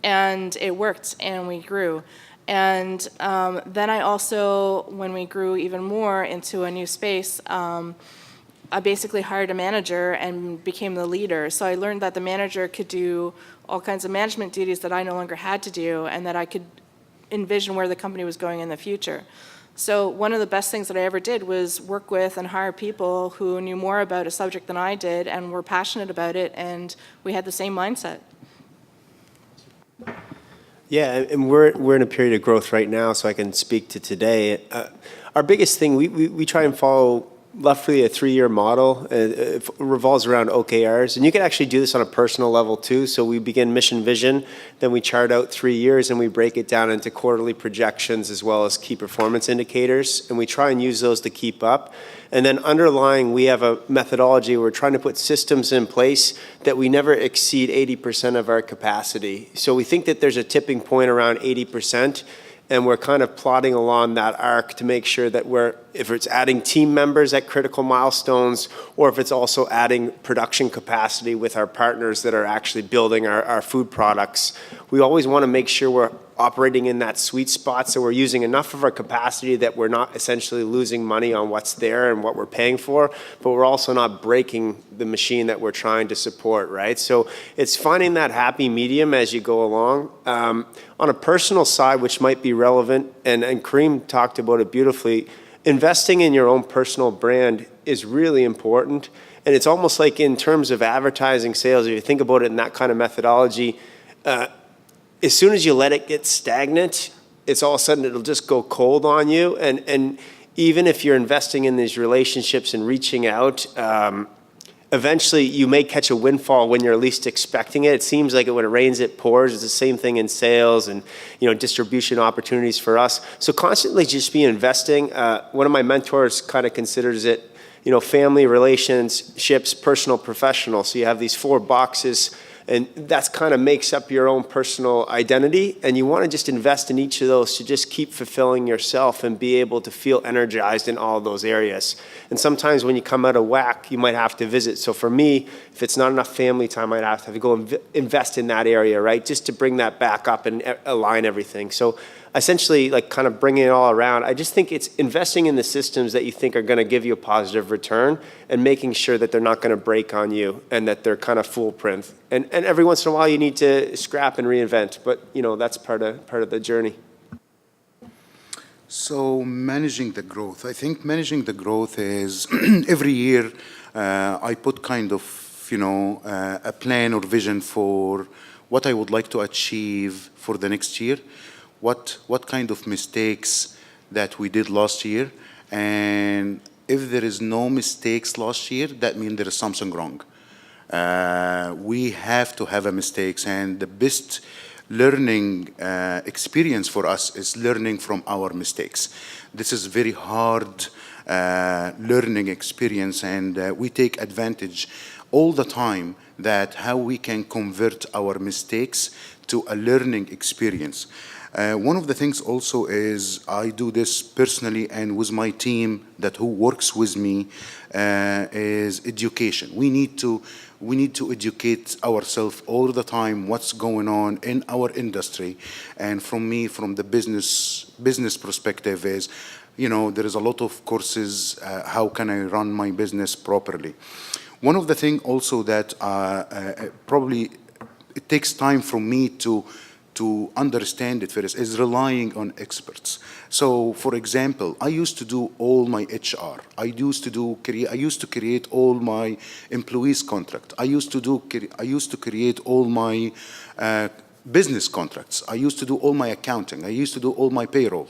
And it worked, and we grew. And then I also, when we grew even more into a new space, I basically hired a manager and became the leader. So I learned that the manager could do all kinds of management duties that I no longer had to do, and that I could envision where the company was going in the future. So one of the best things that I ever did was work with and hire people who knew more about a subject than I did and were passionate about it, and we had the same mindset. Yeah, and we're in a period of growth right now, so I can speak to today. Our biggest thing, we try and follow roughly a 3-year model. It revolves around OKRs, and you can actually do this on a personal level too. So we begin mission vision, then we chart out 3 years, and we break it down into quarterly projections as well as key performance indicators, and we try and use those to keep up. And then underlying, we have a methodology where we're trying to put systems in place that we never exceed 80% of our capacity. So we think that there's a tipping point around 80%, and we're kind of plotting along that arc to make sure that if it's adding team members at critical milestones, or if it's also adding production capacity with our partners that are actually building our food products, we always want to make sure we're operating in that sweet spot, so we're using enough of our capacity that we're not essentially losing money on what's there and what we're paying for, but we're also not breaking the machine that we're trying to support, right? So it's finding that happy medium as you go along. On a personal side, which might be relevant, and Karim talked about it beautifully, investing in your own personal brand is really important. And it's almost like in terms of advertising sales, if you think about it in that kind of methodology, as soon as you let it get stagnant, it's all of a sudden it'll just go cold on you. And even if you're investing in these relationships and reaching out, eventually you may catch a windfall when you're least expecting it. It seems like when it rains, it pours. It's the same thing in sales and distribution opportunities for us. So constantly just be investing. One of my mentors kind of considers it, family, relationships, personal, professional. So you have these 4 boxes, and that kind of makes up your own personal identity. And you want to just invest in each of those to just keep fulfilling yourself and be able to feel energized in all those areas. And sometimes when you come out of whack, you might have to visit. So for me, if it's not enough family time, I'd have to go invest in that area, right? Just to bring that back up and align everything. So essentially, like kind of bringing it all around, I just think it's investing in the systems that you think are going to give you a positive return and making sure that they're not going to break on you and that they're kind of foolproof. And every once in a while you need to scrap and reinvent, but that's part of the journey. So managing the growth, I think managing the growth is every year I put kind of a plan or vision for what I would like to achieve for the next year. What kind of mistakes that we did last year, and if there is no mistakes last year, that means there is something wrong. We have to have a mistakes, and the best learning experience for us is learning from our mistakes. This is very hard learning experience, and we take advantage all the time that how we can convert our mistakes to a learning experience. One of the things also is I do this personally and with my team who works with me is education. We need to educate ourselves all the time what's going on in our industry. And from the business perspective is, there is a lot of courses, how can I run my business properly. One of the things also that probably it takes time for me to understand it first is relying on experts. So, for example, I used to do all my HR. I used to create all my employees' contract. I used to create all my business contracts. I used to do all my accounting. I used to do all my payroll.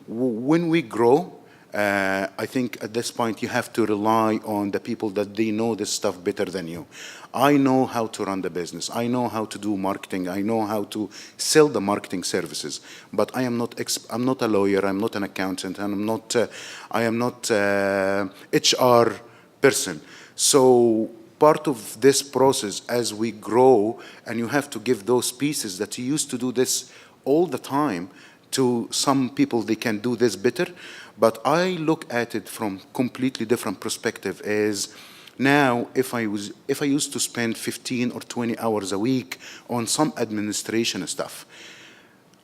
When we grow, I think at this point you have to rely on the people that they know this stuff better than you. I know how to run the business. I know how to do marketing. I know how to sell the marketing services. But I'm not a lawyer. I'm not an accountant. And I am not HR person. So part of this process as we grow, and you have to give those pieces that you used to do this all the time to some people, they can do this better. But I look at it from completely different perspective is now if I used to spend 15 or 20 hours a week on some administration stuff,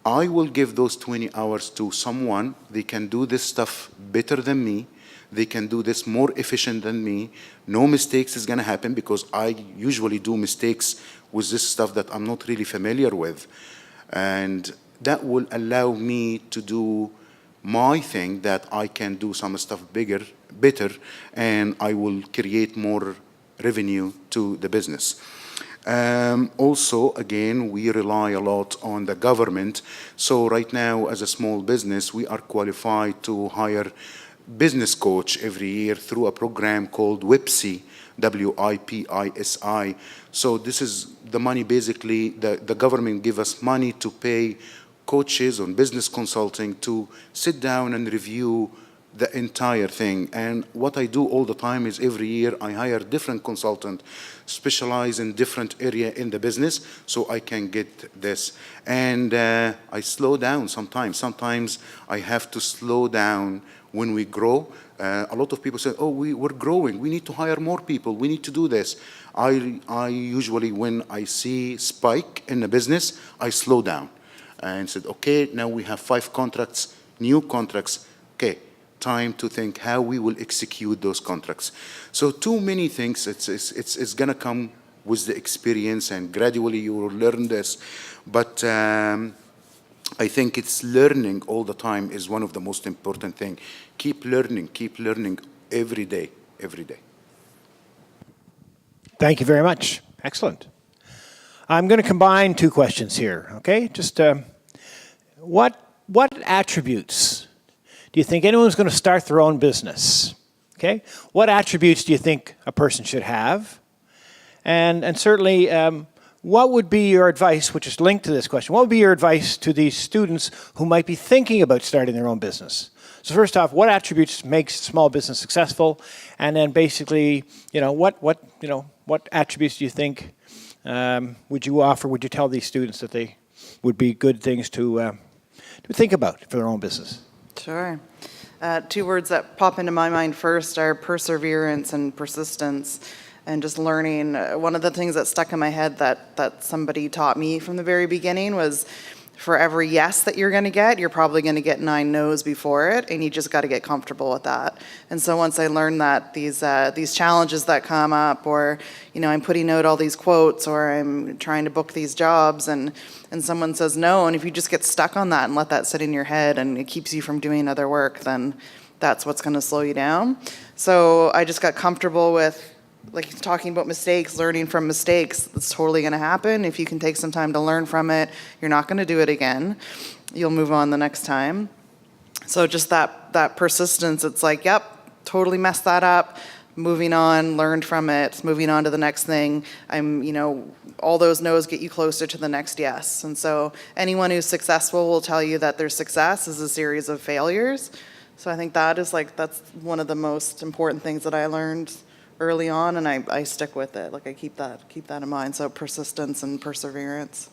I will give those 20 hours to someone. They can do this stuff better than me. They can do this more efficient than me. No mistakes is going to happen because I usually do mistakes with this stuff that I'm not really familiar with. And that will allow me to do my thing that I can do some stuff better, and I will create more revenue to the business. Also, again, we rely a lot on the government. So right now, as a small business, we are qualified to hire business coach every year through a program called WIPSI, WIPISI. So this is the money, basically, the government give us money to pay coaches on business consulting to sit down and review the entire thing. And what I do all the time is every year I hire different consultant, specialize in different area in the business so I can get this. And I slow down sometimes. Sometimes I have to slow down when we grow. A lot of people say, oh, we're growing. We need to hire more people. We need to do this. I usually, when I see spike in the business, I slow down. and said, okay, now we have 5 contracts, new contracts. Okay, time to think how we will execute those contracts. So too many things, it's going to come with the experience, and gradually you will learn this. But I think it's learning all the time is one of the most important things. Keep learning every day, every day. Thank you very much. Excellent. I'm going to combine 2 questions here, okay? Just what attributes do you think anyone who's going to start their own business, okay? What attributes do you think a person should have? And certainly, what would be your advice, which is linked to this question, what would be your advice to these students who might be thinking about starting their own business? So first off, what attributes makes small business successful? And then basically, what attributes do you think would you tell these students that they would be good things to think about for their own business? Sure. 2 words that pop into my mind first are perseverance and persistence. And just learning, one of the things that stuck in my head that somebody taught me from the very beginning was, for every yes that you're going to get, you're probably going to get 9 no's before it, and you just got to get comfortable with that. And so once I learned that these challenges that come up, or I'm putting out all these quotes, or I'm trying to book these jobs, and someone says no, and if you just get stuck on that and let that sit in your head, and it keeps you from doing other work, then that's what's going to slow you down. So I just got comfortable with, like, talking about mistakes, learning from mistakes. It's totally going to happen. If you can take some time to learn from it, you're not going to do it again. You'll move on the next time. So just that persistence, it's like, yep, totally messed that up, moving on, learned from it, moving on to the next thing. All those no's get you closer to the next yes. And so anyone who's successful will tell you that their success is a series of failures. So I think that's one of the most important things that I learned early on, and I stick with it. Like, I keep that in mind. So persistence and perseverance.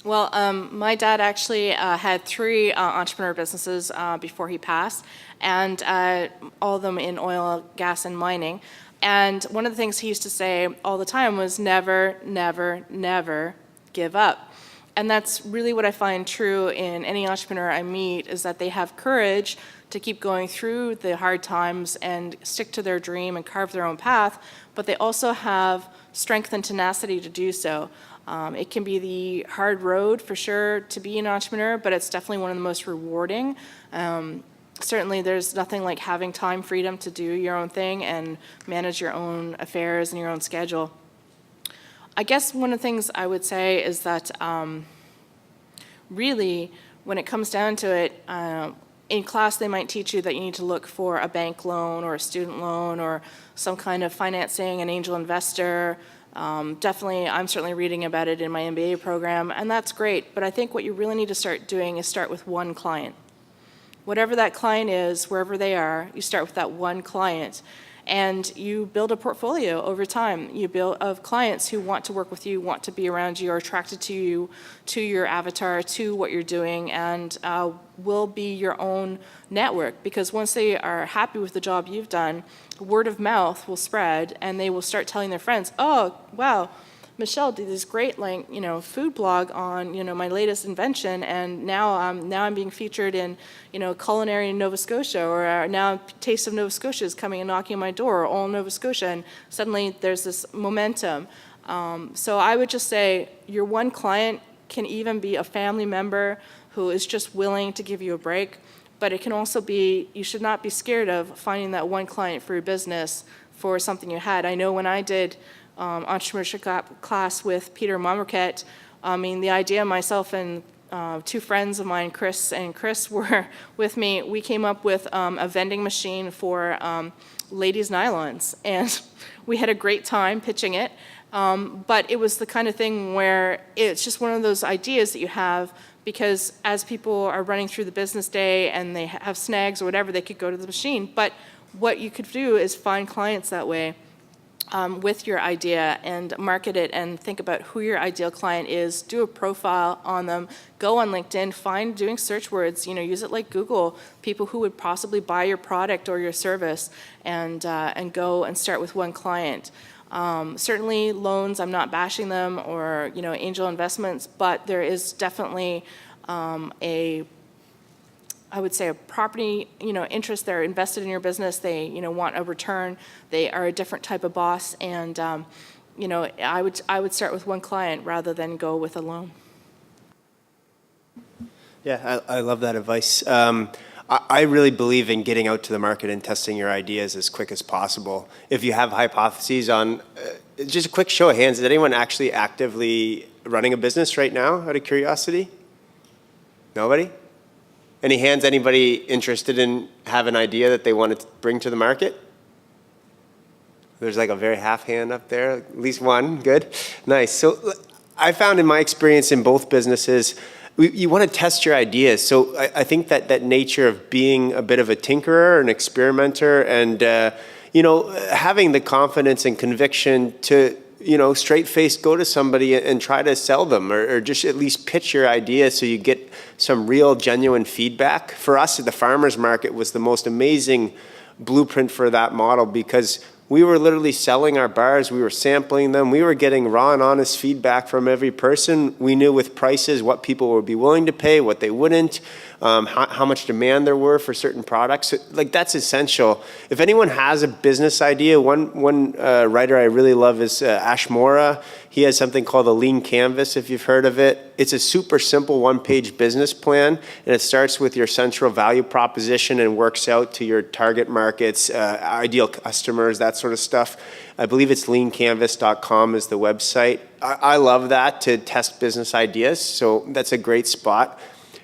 Well, my dad actually had 3 entrepreneur businesses before he passed, and all of them in oil, gas, and mining. And one of the things he used to say all the time was never, never, never give up. And that's really what I find true in any entrepreneur I meet, is that they have courage to keep going through the hard times and stick to their dream and carve their own path, but they also have strength and tenacity to do so. It can be the hard road, for sure, to be an entrepreneur, but it's definitely one of the most rewarding. Certainly, there's nothing like having time freedom to do your own thing and manage your own affairs and your own schedule. I guess one of the things I would say is that really, when it comes down to it, in class they might teach you that you need to look for a bank loan or a student loan or some kind of financing, an angel investor. I'm certainly reading about it in my MBA program, and that's great. But I think what you really need to start doing is start with one client. Whatever that client is, wherever they are, you start with that one client. And you build a portfolio over time. You build of clients who want to work with you, want to be around you, are attracted to you, to your avatar, to what you're doing, and will be your own network. Because once they are happy with the job you've done, word of mouth will spread, and they will start telling their friends, "Oh, wow, Michelle did this great, food blog on, my latest invention, and now I'm being featured in, Culinary in Nova Scotia, or now Taste of Nova Scotia is coming and knocking on my door, or all Nova Scotia, and suddenly there's this momentum." So I would just say your one client can even be a family member who is just willing to give you a break, but it can also be, you should not be scared of finding that one client for your business for something you had. I know when I did entrepreneurship class with Peter Mommerket, the idea, myself and 2 friends of mine, Chris and Chris, were with me. We came up with a vending machine for ladies' nylons, and we had a great time pitching it. But it was the kind of thing where it's just one of those ideas that you have, because as people are running through the business day and they have snags or whatever, they could go to the machine. But what you could do is find clients that way. With your idea and market it and think about who your ideal client is, do a profile on them, go on LinkedIn, doing search words, use it like Google, people who would possibly buy your product or your service, and go and start with one client. Certainly loans, I'm not bashing them, or angel investments, but there is definitely I would say a property interest. They're invested in your business. They want a return. They are a different type of boss, and I would start with one client rather than go with a loan. Yeah, I love that advice. I really believe in getting out to the market and testing your ideas as quick as possible. If you have hypotheses on, just a quick show of hands, is anyone actually actively running a business right now, out of curiosity? Nobody? Any hands, anybody interested in have an idea that they want to bring to the market? There's like a very half hand up there, at least one, good, nice. So I found in my experience in both businesses, you want to test your ideas. So I think that nature of being a bit of a tinkerer, an experimenter, and having the confidence and conviction to straight-faced go to somebody and try to sell them, or just at least pitch your idea so you get some real genuine feedback. For us at the farmers market was the most amazing blueprint for that model, because we were literally selling our bars, we were sampling them, we were getting raw and honest feedback from every person. We knew with prices what people would be willing to pay, what they wouldn't, how much demand there were for certain products. Like, that's essential. If anyone has a business idea, one writer I really love is Ash Mora. He has something called a lean canvas, if you've heard of it. It's a super simple one-page business plan, and it starts with your central value proposition and works out to your target markets, ideal customers, that sort of stuff. I believe it's leancanvas.com is the website. I love that to test business ideas, so that's a great spot.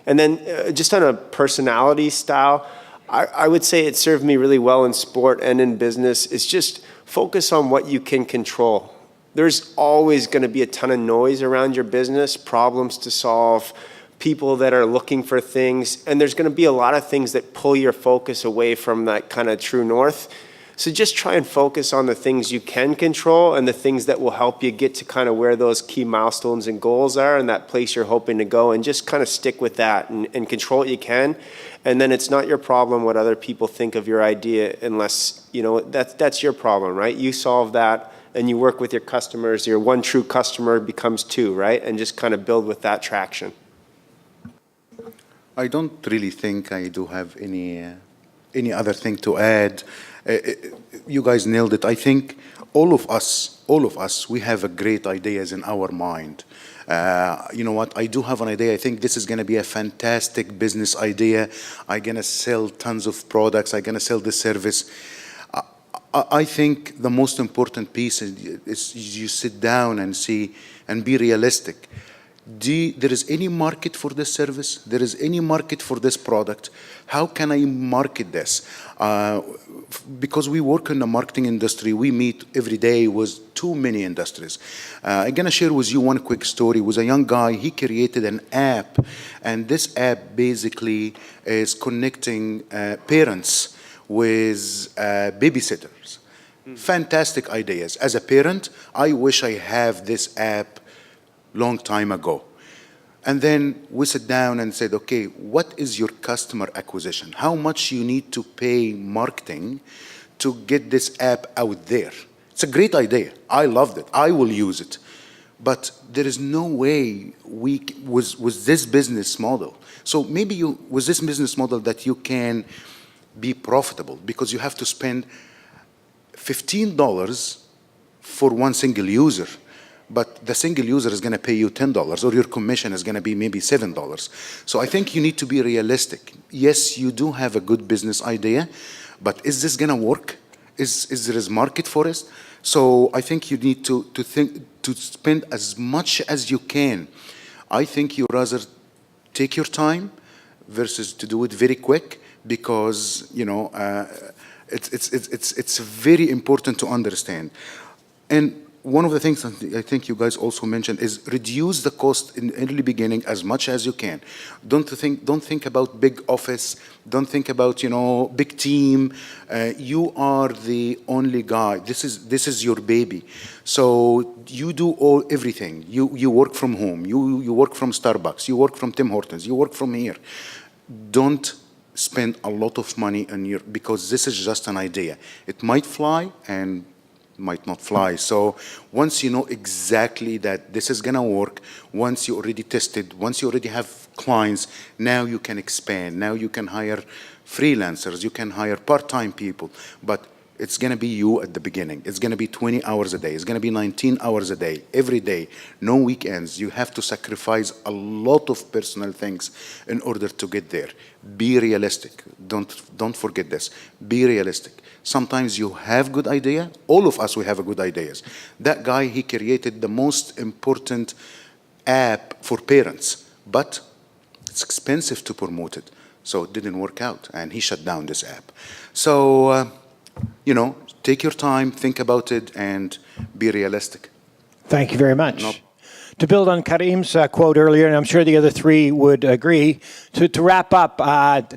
And then just on a personality style, I would say it served me really well in sport and in business, is just focus on what you can control. There's always going to be a ton of noise around your business, problems to solve, people that are looking for things, and there's going to be a lot of things that pull your focus away from that kind of true north. So just try and focus on the things you can control and the things that will help you get to kind of where those key milestones and goals are and that place you're hoping to go, and just kind of stick with that and control what you can. And then it's not your problem what other people think of your idea, unless, that's your problem, right? You solve that and you work with your customers. Your one true customer becomes two, right? And just kind of build with that traction. I don't really think I do have any other thing to add. You guys nailed it. I think all of us, we have a great ideas in our mind. You know what? I do have an idea. I think this is going to be a fantastic business idea. I'm going to sell tons of products. I'm going to sell the service. I think the most important piece is you sit down and see and be realistic. There is any market for this service? There is any market for this product? How can I market this? Because we work in the marketing industry, we meet every day with too many industries. I'm going to share with you one quick story. With a young guy, he created an app, and this app basically is connecting parents with babysitters. Fantastic ideas. As a parent, I wish I have this app long time ago. And then we sit down and said, okay, what is your customer acquisition? How much you need to pay marketing to get this app out there? It's a great idea. I loved it. I will use it. But there is no way with this business model. So maybe with this business model that you can be profitable, because you have to spend $15 for one single user. But the single user is going to pay you $10, or your commission is going to be maybe $7. So I think you need to be realistic. Yes, you do have a good business idea, but is this going to work? Is there a market for it? So I think you need to spend as much as you can. I think you rather take your time versus to do it very quick, because it's very important to understand. And one of the things I think you guys also mentioned is reduce the cost in the early beginning as much as you can. Don't think about big office. Don't think about big team. You are the only guy. This is your baby. So you do everything. You work from home. You work from Starbucks. You work from Tim Hortons. You work from here. Don't spend a lot of money on because this is just an idea. It might fly and might not fly. So once you know exactly that this is gonna work, once you already tested, once you already have clients, now you can expand. Now you can hire freelancers, you can hire part-time people, but it's gonna be you at the beginning. It's gonna be 20 hours a day. It's gonna be 19 hours a day, every day, no weekends. You have to sacrifice a lot of personal things in order to get there. Be realistic. Don't forget this. Be realistic. Sometimes you have good idea. All of us, we have good ideas. That guy, he created the most important app for parents, but it's expensive to promote it. So it didn't work out, and he shut down this app. So, you know, take your time, think about it, and be realistic. Thank you very much. Nope. To build on Karim's quote earlier, and I'm sure the other three would agree, to wrap up,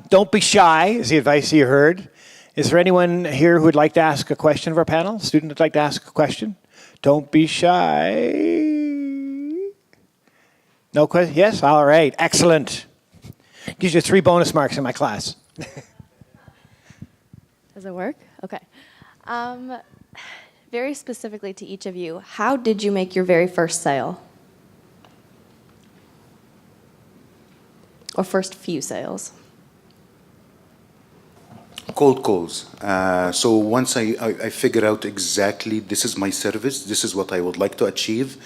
don't be shy, is the advice you heard. Is there anyone here who would like to ask a question of our panel? Student would like to ask a question? Don't be shy. No question? Yes? All right. Excellent. Gives you 3 bonus marks in my class. Does it work? Okay. Very specifically to each of you, how did you make your very first sale? Or first few sales? Cold calls. So once I figure out exactly this is my service, this is what I would like to achieve,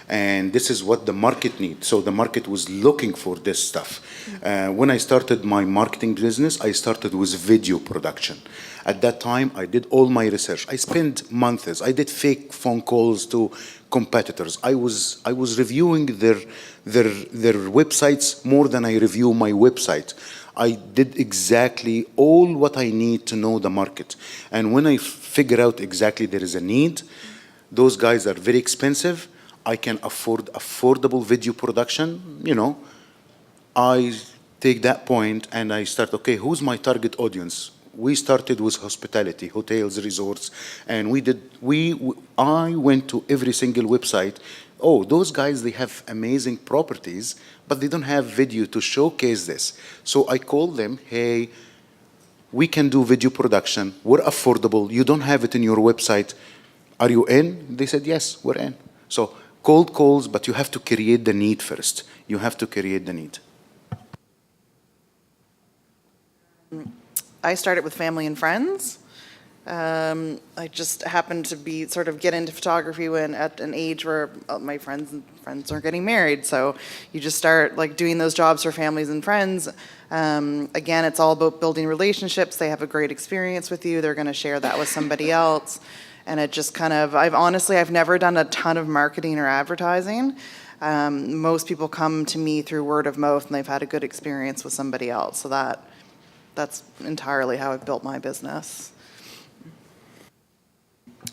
and this is what the market needs. So the market was looking for this stuff. When I started my marketing business, I started with video production. At that time, I did all my research. I spent months. I did fake phone calls to competitors. I was reviewing their websites more than I review my website. I did exactly all what I need to know the market. And when I figure out exactly there is a need, those guys are very expensive. I can afford affordable video production. You know, I take that point and I start, okay, who's my target audience? We started with hospitality, hotels, resorts, and I went to every single website. Oh, those guys, they have amazing properties, but they don't have video to showcase this. So I called them, hey, we can do video production. We're affordable. You don't have it in your website. Are you in? They said, yes, we're in. So cold calls, but you have to create the need first. You have to create the need. I started with family and friends. I just happened to be get into photography when at an age where my friends are getting married. So you just start doing those jobs for families and friends. Again, it's all about building relationships. They have a great experience with you. They're going to share that with somebody else. And it just I've never done a ton of marketing or advertising. Most people come to me through word of mouth and they've had a good experience with somebody else. So that's entirely how I've built my business.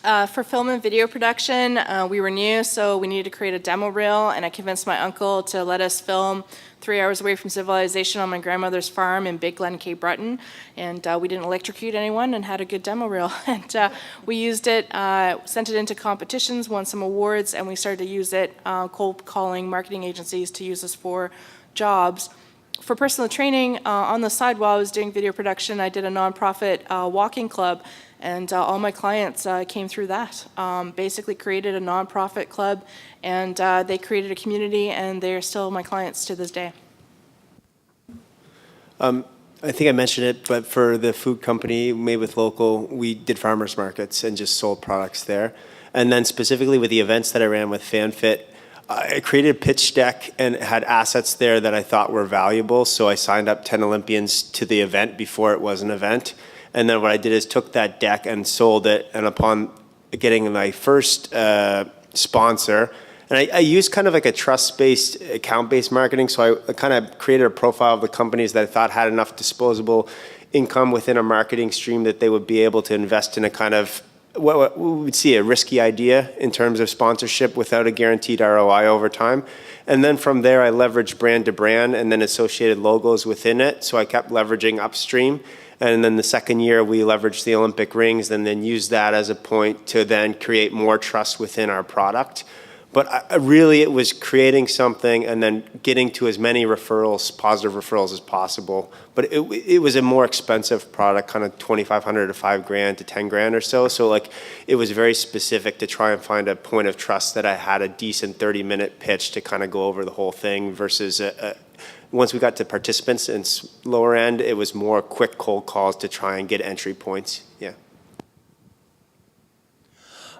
For film and video production, we were new, so we needed to create a demo reel, and I convinced my uncle to let us film 3 hours away from civilization on my grandmother's farm in Big Glen, Cape Breton, and we didn't electrocute anyone and had a good demo reel. And we used it, sent it into competitions, won some awards, and we started to use it, cold calling marketing agencies to use us for jobs. For personal training, on the side while I was doing video production, I did a nonprofit walking club, and all my clients came through that. Basically created a nonprofit club, and they created a community, and they're still my clients to this day. I think I mentioned it, but for the food company, Made with Local, we did farmers markets and just sold products there. And then specifically with the events that I ran with FanFit, I created a pitch deck and had assets there that I thought were valuable. So I signed up 10 Olympians to the event before it was an event. And then what I did is took that deck and sold it. And upon getting my first sponsor, and I used kind of like a trust-based, account-based marketing. So I kind of created a profile of the companies that I thought had enough disposable income within a marketing stream that they would be able to invest in a kind of what we would see a risky idea in terms of sponsorship without a guaranteed ROI over time. And then from there, I leveraged brand to brand and then associated logos within it. So I kept leveraging upstream. And then the second year, we leveraged the Olympic rings and then used that as a point to then create more trust within our product. But really, it was creating something and then getting to as many referrals, positive referrals as possible. But it was a more expensive product, kind of $2,500 to $5,000 to $10,000 or so. So like, it was very specific to try and find a point of trust that I had a decent 30-minute pitch to kind of go over the whole thing versus once we got to participants in lower end, it was more quick cold calls to try and get entry points. Yeah.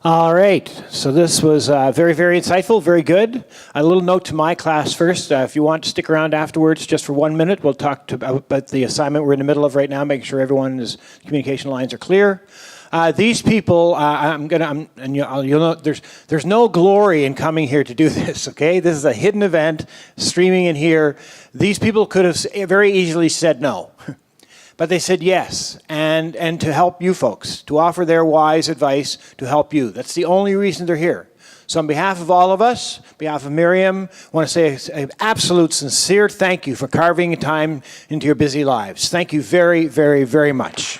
All right, so this was very, very insightful, very good. A little note to my class first. If you want to stick around afterwards just for 1 minute, we'll talk about the assignment we're in the middle of right now, making sure everyone's communication lines are clear. These people, you'll know, there's no glory in coming here to do this, okay? This is a hidden event, streaming in here. These people could have very easily said no. But they said yes, and to help you folks, to offer their wise advice to help you. That's the only reason they're here. So on behalf of all of us, on behalf of Miriam, I want to say an absolute sincere thank you for carving time into your busy lives. Thank you very, very, very much.